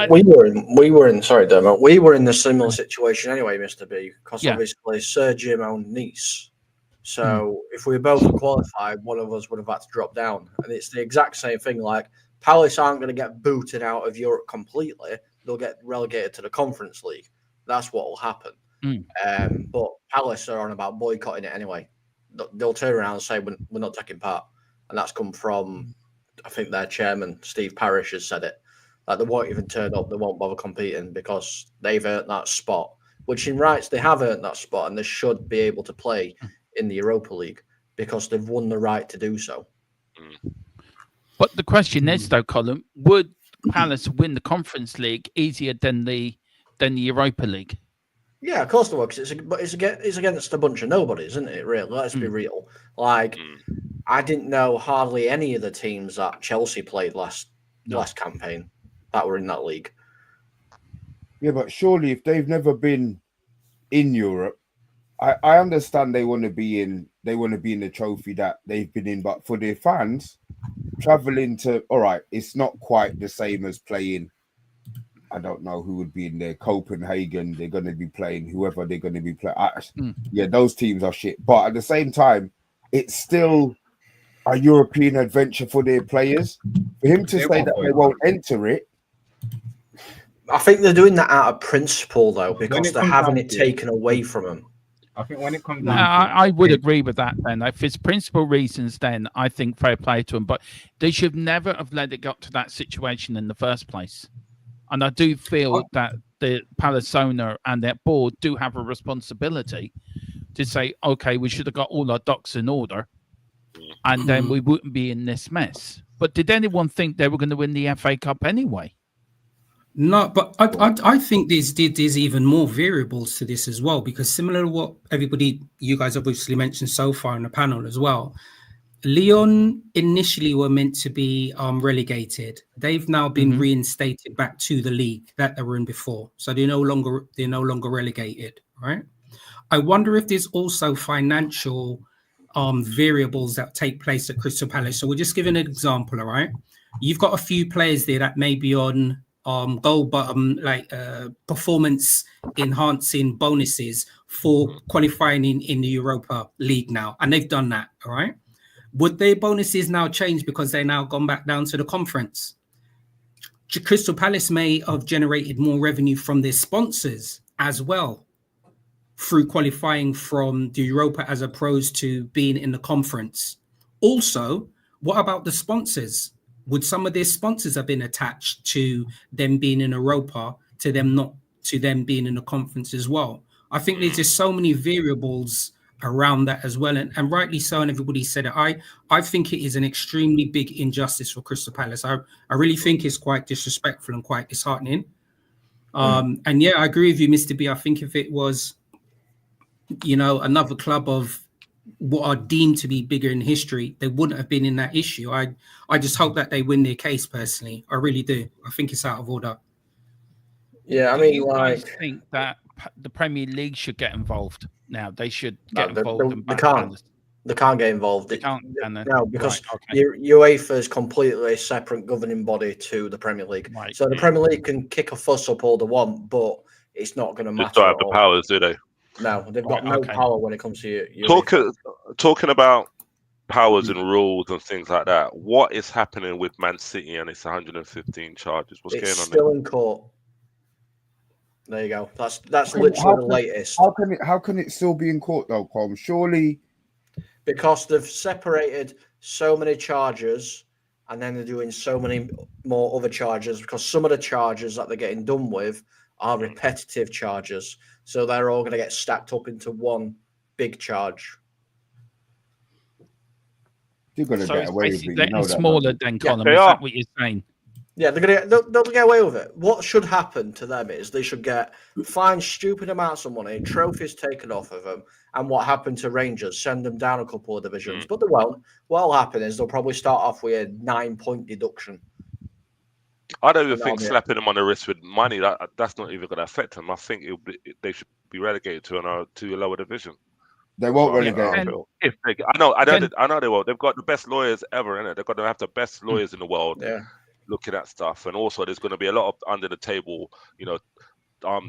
We were in. Sorry, Dermot. We were in the similar situation anyway, Mr. B, because obviously Sir Jim owned Nice. So if we both qualified, one of us would have had to drop down, and it's the exact same thing. Like Palace aren't going to get booted out of Europe completely; they'll get relegated to the Conference League. That's what will happen. But Palace are on about boycotting it anyway. They'll turn around and say we're not taking part. And that's come from, I think their chairman, Steve Parish, has said it. Like they won't even turn up, they won't bother competing because they've earned that spot which in rights they have earned that spot and they should be able to play in the Europa League because they've won the right to do so. But the question is, though, Colin, would Palace win the Conference League easier than the Europa League? Yeah, of course they will, because it's against a bunch of nobodies, isn't it? Really, let's be real. Like, I didn't know hardly any of the teams that Chelsea played last campaign that were in that league. Yeah, but surely if they've never been in Europe, I understand they want to be in the trophy that they've been in, but for their fans, traveling to it's not quite the same as playing. I don't know who would be in there. Copenhagen, they're going to be playing whoever they're going to be playing. Yeah, those teams are shit. But at the same time, it's still a European adventure for their players. For him to say that they won't enter it. I think they're doing that out of principle, though, because they're having it taken away from them. I think when it comes down I would agree with that then. If it's principal reasons, then I think fair play to them. But they should never have let it get to that situation in the first place. And I do feel that the Palace owner and their board do have a responsibility to say, okay, we should have got all our ducks in order and then we wouldn't be in this mess. But did anyone think they were going to win the FA Cup anyway? No, but I think there's even more variables to this as well, because similar to what you guys obviously mentioned so far in the panel as well, Lyon initially were meant to be relegated. They've now been reinstated back to the league that they were in before, so they're no longer relegated, right? I wonder if there's also financial variables that take place at Crystal Palace. So we're just giving an example, all right? You've got a few players there that may be on goal bottom, performance enhancing bonuses for qualifying in the Europa League now, and they've done that, all right? Would their bonuses now change because they're now gone back down to the conference? Crystal Palace may have generated more revenue from their sponsors as well through qualifying from the Europa as opposed to being in the conference. Also, what about the sponsors? Would some of their sponsors have been attached to them being in Europa, to them being in the conference as well? I think there's just so many variables around that as well, and rightly so, and everybody said it. I think it is an extremely big injustice for Crystal Palace. I really think it's quite disrespectful and quite disheartening. And yeah, I agree with you, Mr. B. I think if it was, another club of what are deemed to be bigger in history, they wouldn't have been in that issue. I just hope that they win their case personally. I really do. I think it's out of order. Yeah, I Do mean, you guys think that the Premier League should get involved now? They should get involved. They can't get involved. They can't, no, because UEFA is completely a separate governing body to the Premier League. Right. So the Premier League can kick a fuss up all they want, but it's not going to matter. They don't have the powers, do they? No, they've got no power when it comes to UEFA. Talking about powers and rules and things like that. What is happening with Man City and its 115 charges? What's going on? It's still in court. There you go. That's literally the latest. How can it still be in court though, Colm? Surely, because they've separated so many charges, and then they're doing so many more other charges. Because some of the charges that they're getting done with are repetitive charges, so they're all going to get stacked up into one big charge. You're going to get away with it. Getting smaller than Colin. Is that what you're saying? Yeah, they'll get away with it. What should happen to them is they should get fined stupid amounts of money, trophies taken off of them, and what happened to Rangers, send them down a couple of divisions. But they won't. What'll happen is they'll probably start off with a 9-point deduction. I don't even think slapping them on the wrist with money that's not even going to affect them. I think they should be relegated to a lower division. They won't relegate. I know they won't. They've got the best lawyers ever in it. They're going to have the best lawyers in the world. Yeah. Looking at stuff, and also there's going to be a lot of under the table,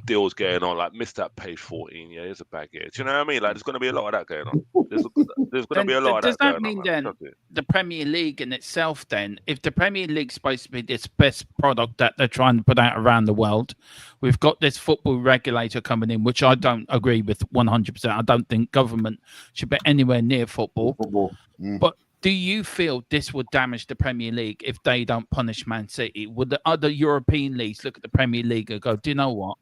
deals going on. Like, missed that page 14. Yeah, here's a bag here. Do you know what I mean? Like, there's going to be a lot of that going on. There's going to be a lot of that going on. Does that mean then the Premier League in itself? Then, if the Premier League's supposed to be this best product that they're trying to put out around the world, we've got this football regulator coming in, which I don't agree with 100%. I don't think government should be anywhere near football. But do you feel this would damage the Premier League if they don't punish Man City? Would the other European leagues look at the Premier League and go, do you know what?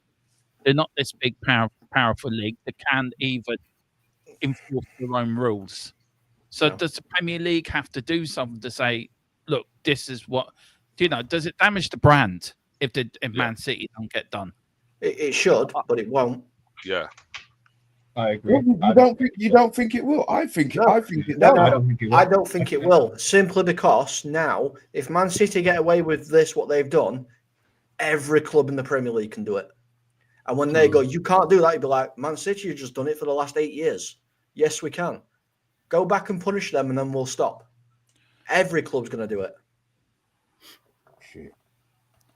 They're not this big, powerful powerful league that can even enforce their own rules. So does the Premier League have to do something to say, look, this is what, does it damage the brand if Man City don't get done? It should, but it won't. Yeah. I agree. You don't think it will? I think it I don't think it will. I don't think it will. Simply because now, if Man City get away with this, what they've done, every club in the Premier League can do it. And when they go, you can't do that, you'd be like, Man City, you've just done it for the last 8 years. Yes, we can. Go back and punish them, and then we'll stop. Every club's going to do it. Shit.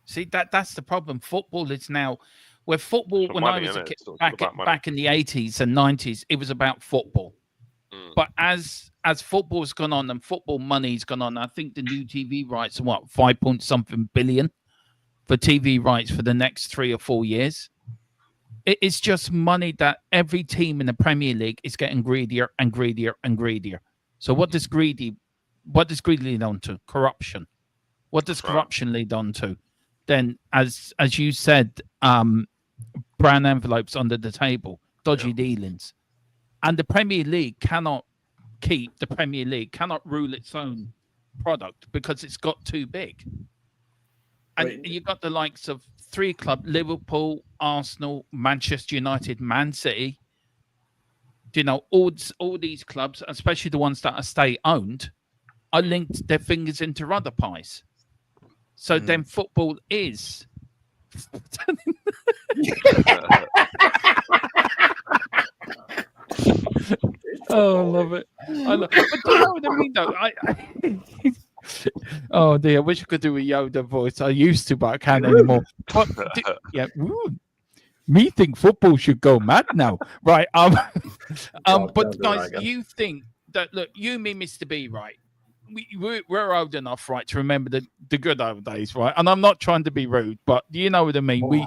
See, that's the problem. Football is now, where football, when I was a kid, back in the 80s and 90s, it was about football. But as football's gone on and football money's gone on, I think the new TV rights are 5-point-something billion for TV rights for the next 3 or 4 years. It's just money that every team in the Premier League is getting greedier and greedier and greedier. So what does greedy lead on to? Corruption. What does corruption lead on to? Then, as you said, brown envelopes under the table, dodgy dealings. And the Premier League cannot rule its own product because it's got too big. And you've got the likes of 3 clubs, Liverpool, Arsenal, Manchester United, Man City. All these clubs, especially the ones that are state-owned, are linked their fingers into other pies. So then football is... Oh, I love it. But do you know what I mean, though? Oh dear, I wish I could do a Yoda voice. I used to, but I can't anymore. But, me think football should go mad now, right? But guys, you think that? Look, you, me, Mr. B, right? We're old enough, right, to remember the good old days, right? And I'm not trying to be rude, but you know what I mean.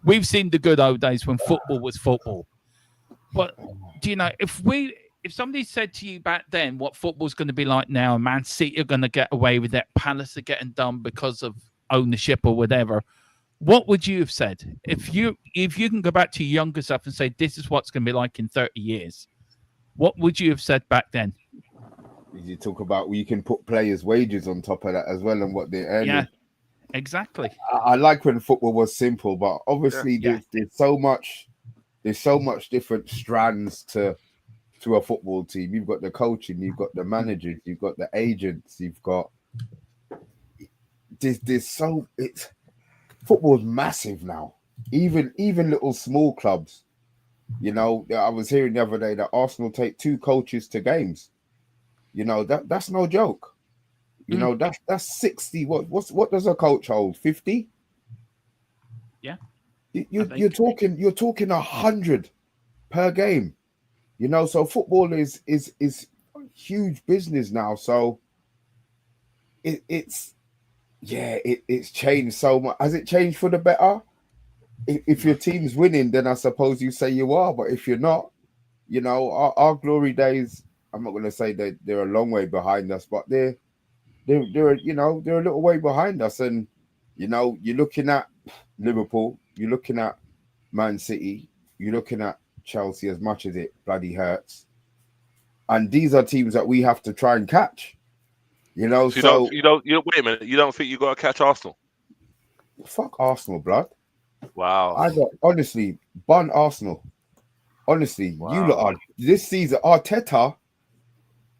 We've seen the good old days when football was football. But do you know if somebody said to you back then what football's going to be like now, and Man City are going to get away with it, Palace are getting done because of ownership or whatever, what would you have said? If you can go back to your younger self and say, this is what's going to be like in 30 years, what would you have said back then? You talk about you can put players' wages on top of that as well and what they're earning. Yeah, exactly. I like when football was simple, but obviously there's so much different strands to a football team. You've got the coaching, you've got the managers, you've got the agents, you've got football's massive now. Even little small clubs. I was hearing the other day that Arsenal take 2 coaches to games. That's no joke. That's 60. What does a coach hold? 50? Yeah. You're talking 100 per game. So football is huge business now. So it's changed so much. Has it changed for the better? If your team's winning, then I suppose you say you are. But if you're not, our glory days, I'm not going to say that they're a long way behind us, but they're a little way behind us. And you're looking at Liverpool, you're looking at Man City, you're looking at Chelsea, as much as it bloody hurts, and these are teams that we have to try and catch. You wait a minute. You don't think you got to catch Arsenal? Fuck Arsenal, blood. Wow. Honestly, bun Arsenal. Honestly, wow. You lot are this season. Arteta,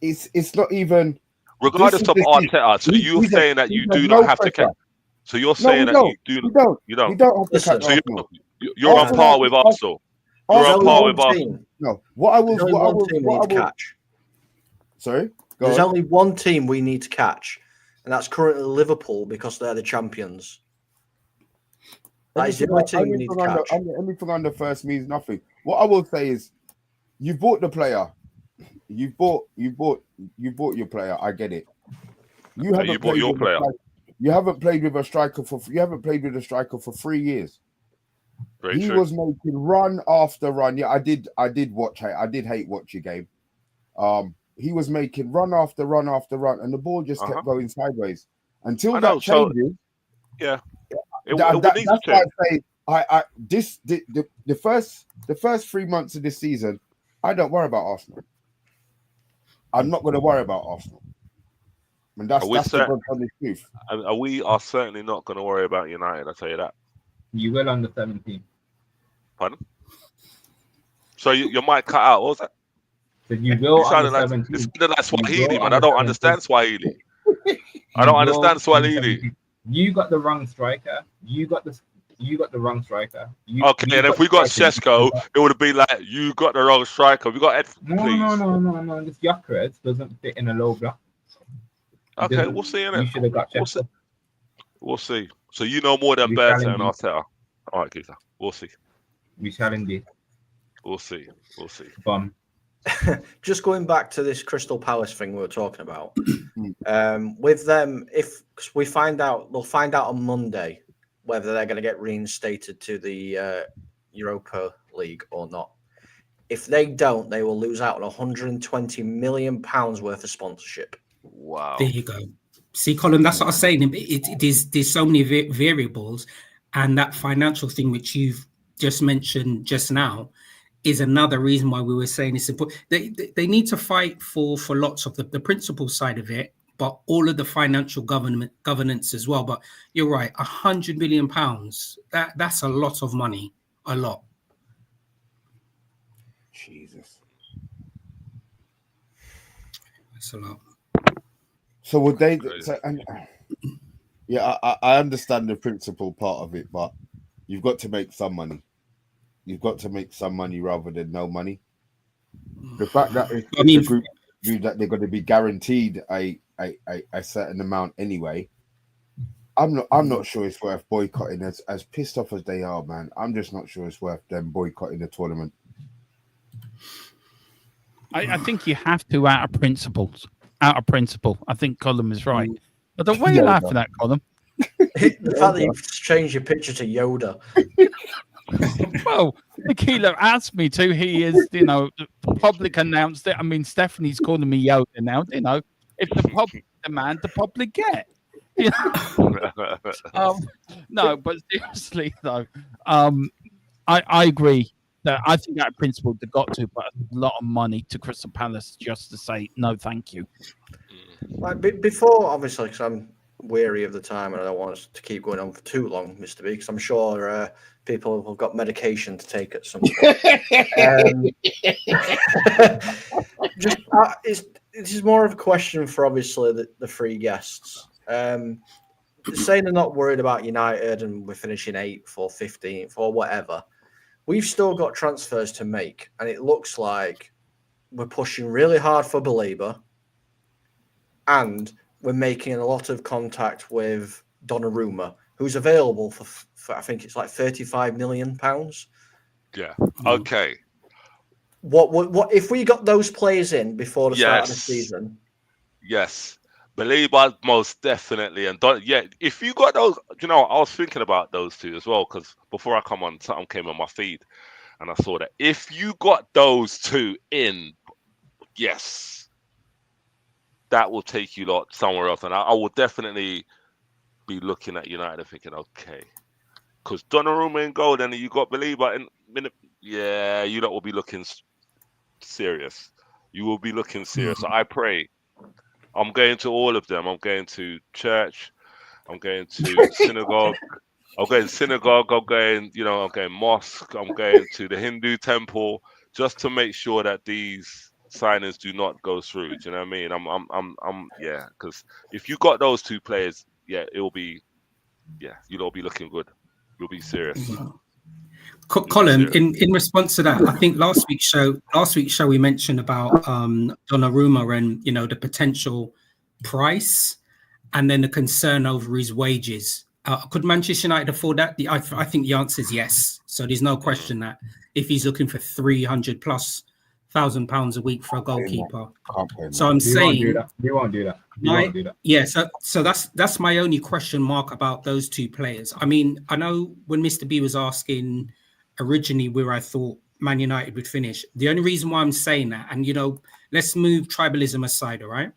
it's not even. Regardless of Arteta, so you're saying that you do not have to catch. So you're saying that you don't. You don't have to catch Arsenal. You're on par with Arsenal. You're on par with Arsenal. No, what I will catch. Sorry, there's only one team we need to catch, and that's currently Liverpool because they're the champions. That is the only team we need to catch. Anything under first means nothing. What I will say is, you bought the player. You bought your player. I get it. You bought your player. You haven't played with a striker for 3 years. Very he true. Was making run after run. Yeah, I did watch. I did hate watch your game. He was making run after run after run, and the ball just kept going sideways until that changes. Yeah, the first 3 months of this season, I don't worry about Arsenal. I'm not going to worry about Arsenal. And that's the God's honest truth. We are certainly not going to worry about United. I'll tell you that. You will under 17. Pardon? So your mic cut out. What was that? So you will under like, 17. it sounded like Swahili, man. I don't understand Swahili. I don't understand Swahili. You got the wrong striker. You got the wrong striker. Okay, and if we got Sesko, it would have been like, you got the wrong striker. We got Ed. No. This Gyökeres doesn't fit in a low block. Okay, we'll see. You should have got Sesko. We'll see. So you know more than Berta and Arteta. All right, Keita. We'll see. We shall indeed. We'll see. Bum. Just going back to this Crystal Palace thing we were talking about. With them, if we find out, they'll find out on Monday whether they're going to get reinstated to the Europa League or not. If they don't, they will lose out on £120 million worth of sponsorship. Wow. There you go. See, Colin, that's what I was saying. There's so many variables, and that financial thing which you've just mentioned just now is another reason why we were saying it's important. They need to fight for lots of the principal side of it, but all of the financial governance as well. But you're right, £100 million, that's a lot of money, a lot. Jesus. That's a lot. So would they? I understand the principal part of it, but you've got to make some money. You've got to make some money rather than no money. The fact that the group view that they're going to be guaranteed a certain amount anyway, I'm not sure it's worth boycotting. As pissed off as they are, man, I'm just not sure it's worth them boycotting the tournament. I think you have to out of principle. I think Colin is right. But the way you're laughing at, Colin. The fact that you've changed your picture to Yoda. Well, Tequila asked me to. He is, the public announced it. I mean, Stephanie's calling me Yoda now. If the public demand, the public get. No, but seriously though, I agree that I think that principle they got to, but a lot of money to Crystal Palace just to say no, thank you. Like before, obviously, because I'm weary of the time and I don't want us to keep going on for too long, Mr. B, because I'm sure people have got medication to take at some point. This is more of a question for obviously the three guests. Saying they're not worried about United and we're finishing 8th or 15th or whatever. We've still got transfers to make, and it looks like we're pushing really hard for BALEBA, and we're making a lot of contact with Donnarumma, who's available for I think it's like £35 million. Yeah. Okay. What if we got those players in before the start of the season? Yes. BALEBA most definitely, and if you got those, I was thinking about those two as well, because before I come on, something came on my feed, and I saw that if you got those two in, yes, that will take you lot somewhere else, and I will definitely be looking at United and thinking, okay, because Donnarumma in goal, then you got BALEBA in minute, yeah, you lot will be looking serious. You will be looking serious. So I pray. I'm going to all of them. I'm going to church. I'm going to synagogue. I'm going I'm going mosque. I'm going to the Hindu temple just to make sure that these signings do not go through. Do you know what I mean? Yeah, because if you got those two players, you'll be looking good. You'll be serious. Colin, in response to that, I think last week's show we mentioned about Donnarumma and the potential price, and then the concern over his wages. Could Manchester United afford that? I think the answer is yes. So there's no question that if he's looking for £300,000+ a week for a goalkeeper, so I'm saying we won't do that. Yeah, so that's my only question mark about those two players. I mean, I know when Mr. B was asking originally where I thought Man United would finish. The only reason why I'm saying that, and let's move tribalism aside, all right?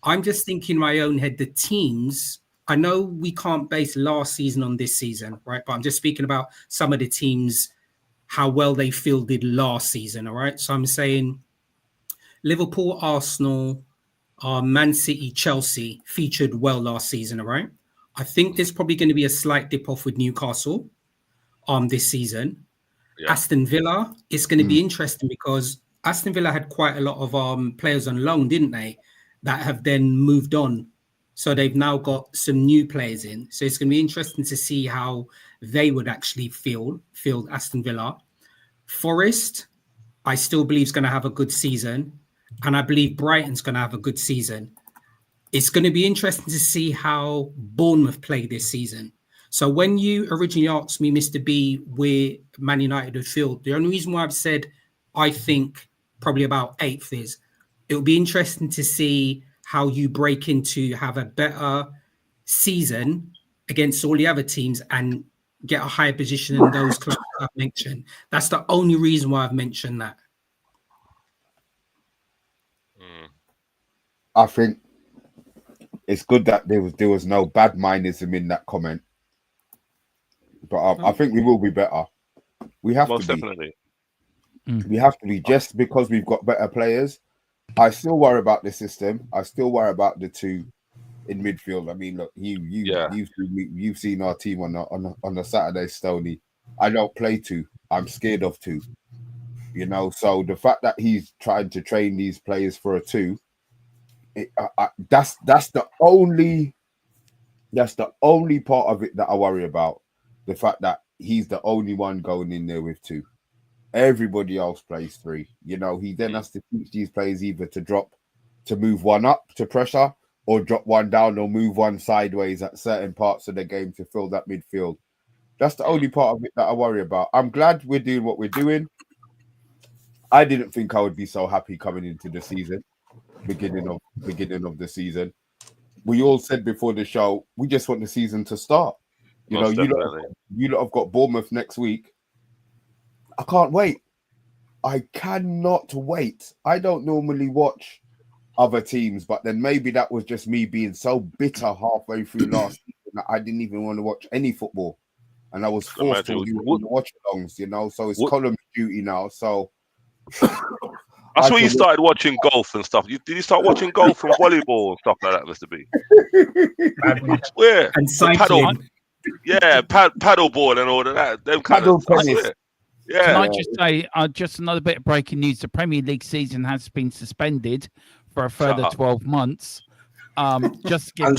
I'm just thinking in my own head, the teams I know we can't base last season on this season, right? But I'm just speaking about some of the teams, how well they fielded last season, all right? So I'm saying Liverpool, Arsenal, Man City, Chelsea featured well last season, all right? I think there's probably going to be a slight dip off with Newcastle this season. Yeah. Aston Villa, it's going to be interesting because Aston Villa had quite a lot of players on loan, didn't they? That have then moved on. So they've now got some new players in. So it's going to be interesting to see how they would actually field Aston Villa. Forest, I still believe is going to have a good season. And I believe Brighton's going to have a good season. It's going to be interesting to see how Bournemouth play this season. So when you originally asked me, Mr. B, where Man United would field, the only reason why I've said I think probably about 8th is it'll be interesting to see how you break into have a better season against all the other teams and get a higher position in those clubs I've mentioned. That's the only reason why I've mentioned that. I think it's good that there was no bad mindism in that comment. But I think we will be better. We have Most to be. definitely. We have to be just because we've got better players. I still worry about the system. I still worry about the two in midfield. I mean, look, you've seen our team on the Saturday, Stoney. I don't play two. I'm scared of two. You know, so the fact that he's trying to train these players for a two, that's the only part of it that I worry about. The fact that he's the only one going in there with two. Everybody else plays three. You know, he then has to teach these players either to move one up to pressure or drop one down or move one sideways at certain parts of the game to fill that midfield. That's the only part of it that I worry about. I'm glad we're doing what we're doing. I didn't think I would be so happy coming into the season, beginning of the season. We all said before the show, we just want the season to start. You know, you lot have got Bournemouth next week. I can't wait. I cannot wait. I don't normally watch other teams, but then maybe that was just me being so bitter halfway through last season that I didn't even want to watch any football. And I was forced to do watch-alongs, you know, so it's column duty now. So that's where you started watching golf and stuff. Did you start watching golf and volleyball and stuff like that, Mr. B? I swear. And cycling. Paddleboard and all of that. Them kind of tennis. Yeah. Can I just say, just another bit of breaking news: the Premier League season has been suspended for a further 12 months. And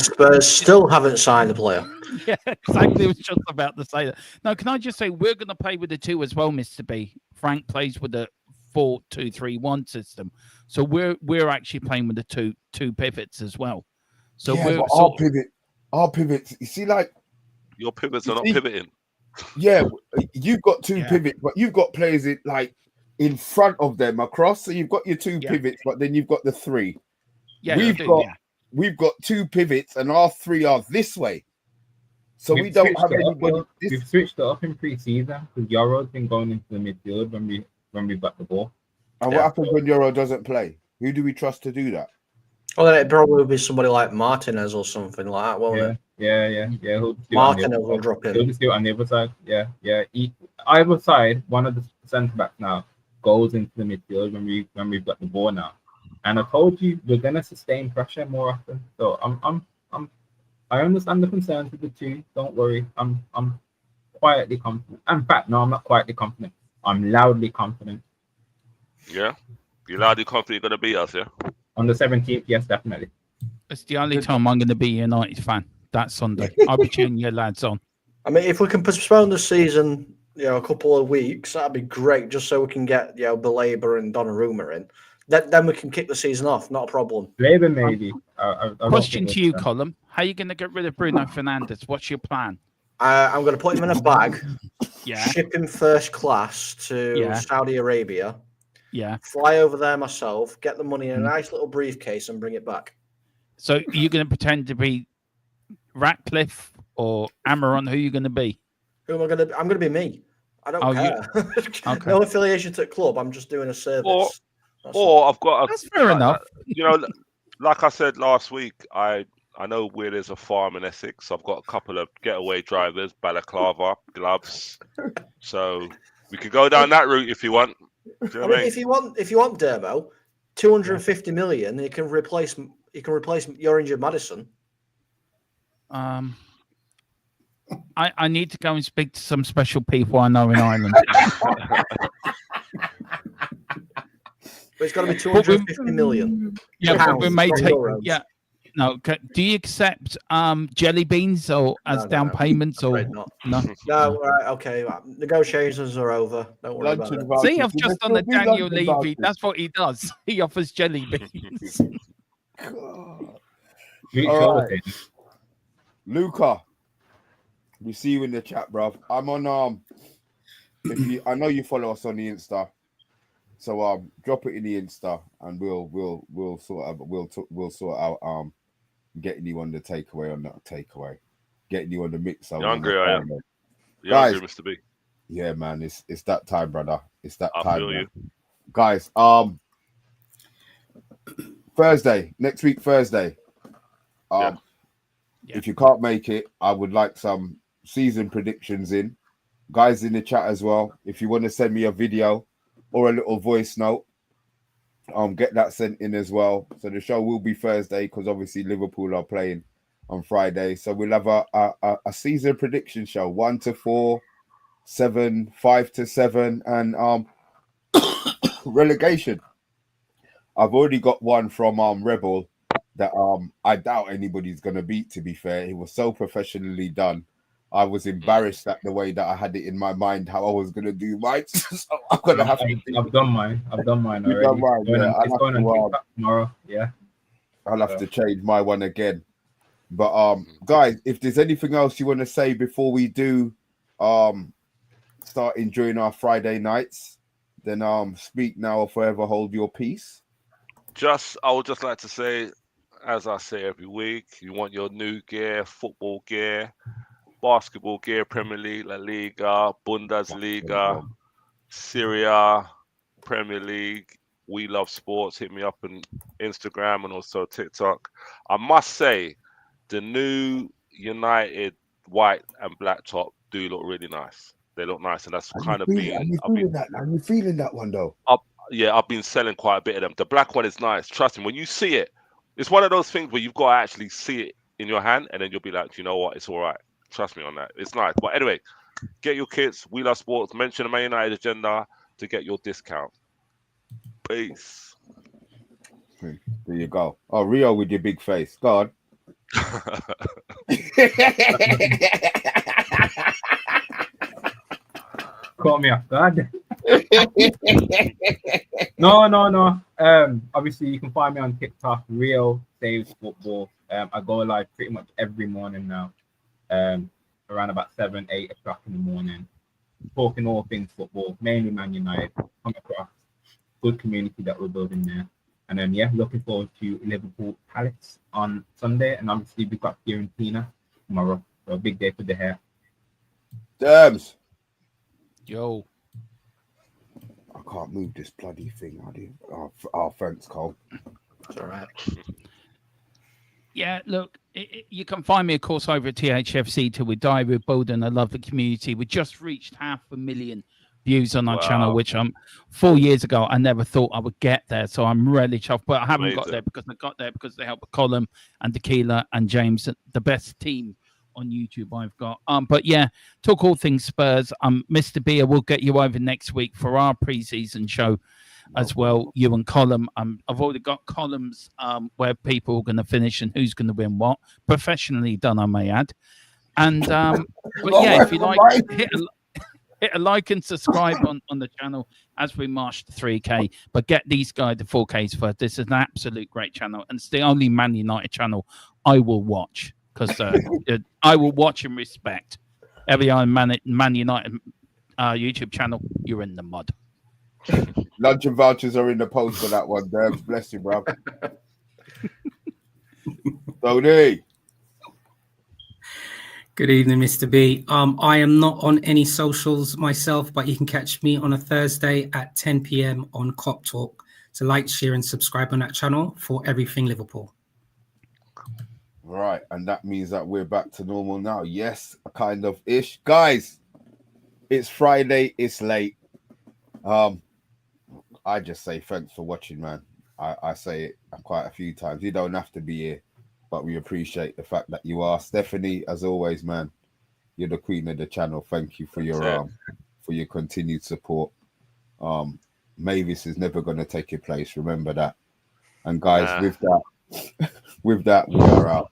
Spurs still haven't signed a player. Yeah, exactly. I was just about to say that. Now, can I just say we're going to play with the two as well, Mr. B. Frank plays with the 4-2-3-1 system, so we're actually playing with the two pivots as well. So our pivots. You see, like your pivots are not pivoting. Yeah, you've got two pivots, but you've got players in front of them across. So you've got your two pivots, but then you've got the three. Yeah, we've got two pivots, and our three are this way. So we don't have anybody. We've switched it up in pre-season because Yoro's been going into the midfield when we've got the ball. And what happens when Yoro doesn't play? Who do we trust to do that? Well, then it'd probably be somebody like Martinez or something like that, won't it? Yeah. Martinez will drop in. He'll just do it on the other side. Yeah. Either side, one of the centre backs now goes into the midfield when we've got the ball now. And I told you we're gonna sustain pressure more often. So I understand the concerns with the two. Don't worry. I'm quietly confident. In fact, no, I'm not quietly confident. I'm loudly confident. Yeah, you're loudly confident you're gonna beat us. Yeah. On the 17th, yes, definitely. It's the only time I'm going to be a United fan. That Sunday. I'll be cheering your lads on. I mean, if we can postpone the season, a couple of weeks, that'd be great, just so we can get, BALEBA and Donnarumma in. Then we can kick the season off, not a problem. BALEBA maybe. Question to you, Colin. How are you going to get rid of Bruno Fernandes? What's your plan? I'm going to put him in a bag, Yeah. ship him first class to Saudi Arabia, fly over there myself, get the money in a nice little briefcase and bring it back. So you're going to pretend to be Ratcliffe or Amaron? Who are you going to be? Who am I going to be? I'm going to be me. I don't care. Okay. No affiliation to the club. I'm just doing a service. Or I've got That's fair enough. Like I said last week, I I know where there's a farm in Essex. I've got a couple of getaway drivers, balaclava, gloves. So we could go down that route if you want. Do you know what I mean? If you want Dermo, 250 million, you can replace your injured Maddison. I need to go and speak to some special people I know in Ireland. But it's got to be 250 million. Yeah, Pounds, but we may not take. euros. Yeah, no. Do you accept jelly beans or as down payments or not. no? No, right, okay. Negotiations are over. Don't worry about it. See, I've just done the Daniel Levy. That's what he does. He offers jelly beans. All right. Luca, we see you in the chat, bruv. I'm on I know you follow us on the Insta, so drop it in the Insta and we'll sort out getting you on the takeaway or not takeaway, getting you on the mix. You're hungry, are you? You're Guys, hungry, Mr. B. Yeah, man, it's that time, brother. It's that I time. feel you. Guys, Thursday, next week, Thursday. If you can't make it, I would like some season predictions in. Guys in the chat as well. If you want to send me a video or a little voice note, get that sent in as well. So the show will be Thursday because obviously Liverpool are playing on Friday. So we'll have a season prediction show, 1 to 4, 7, 5 to 7, and relegation. I've already got one from Rebel that I doubt anybody's gonna beat, to be fair. It was so professionally done. I was embarrassed at the way that I had it in my mind how I was gonna do mine. So I'm gonna have to. I've done mine already. Done mine, yeah. It's going on TikTok tomorrow. Yeah. I'll have to change my one again. But guys, if there's anything else you want to say before we do start enjoying our Friday nights, then speak now or forever hold your peace. I would just like to say, as I say every week, you want your new gear, football gear, basketball gear, Premier League, La Liga, Bundesliga, Serie A, Premier League. We Love Sports. Hit me up on Instagram and also TikTok. I must say, the new United white and black top do look really nice. They look nice, and that's kind of been. Are you feeling that one though? Yeah, I've been selling quite a bit of them. The black one is nice. Trust me, when you see it, it's one of those things where you've got to actually see it in your hand, and then you'll be like, you know what, it's all right. Trust me on that. It's nice. But anyway, get your kits. We Love Sports. Mention the Man United agenda to get your discount. Peace. There you go. Oh, Rio with your big face. Go on. Caught me off guard. No. Obviously, you can find me on TikTok, Rio Saves Football. I go live pretty much every morning now, around about 7, 8 o'clock in the morning, talking all things football, mainly Man United. Come across good community that we're building there, and then looking forward to Liverpool Palace on Sunday, and obviously we've got Fiorentina tomorrow. So a big day for the hair. Dams. Yo. I can't move this bloody thing. Thanks, Cole. That's all right. Yeah, look, you can find me, of course, over at THFC Till We Die with Bolden. I love the community. We just reached 500,000 views on our channel, which 4 years ago I never thought I would get there. So I'm really chuffed, but I haven't got there because they helped Colin and Tequila and James, the best team on YouTube I've got. But yeah, talk all things Spurs. Mr. B, I will get you over next week for our pre-season show as well. You and Colin. I've already got columns where people are going to finish and who's going to win what. Professionally done, I may add. And but yeah, if you like, hit a like and subscribe on the channel as we march to 3K. But get these guys to 4Ks first. This is an absolute great channel, and it's the only Man United channel I will watch. Because I will watch and respect every Man United YouTube channel. You're in the mud. Lunch and vouchers are in the post for that one, Derbs. Bless you, bro. Tony. Good evening, Mr. B. I am not on any socials myself, but you can catch me on a Thursday at 10 p.m. on Cop Talk. So like, share, and subscribe on that channel for everything Liverpool. Right, and that means that we're back to normal now. Yes, kind of ish. Guys, it's Friday, it's late. I just say thanks for watching, man. I say it quite a few times. You don't have to be here, but we appreciate the fact that you are. Stephanie, as always, man, you're the queen of the channel. Thank you for your continued support. Mavis is never going to take your place. Remember that. And guys, with that, we are out.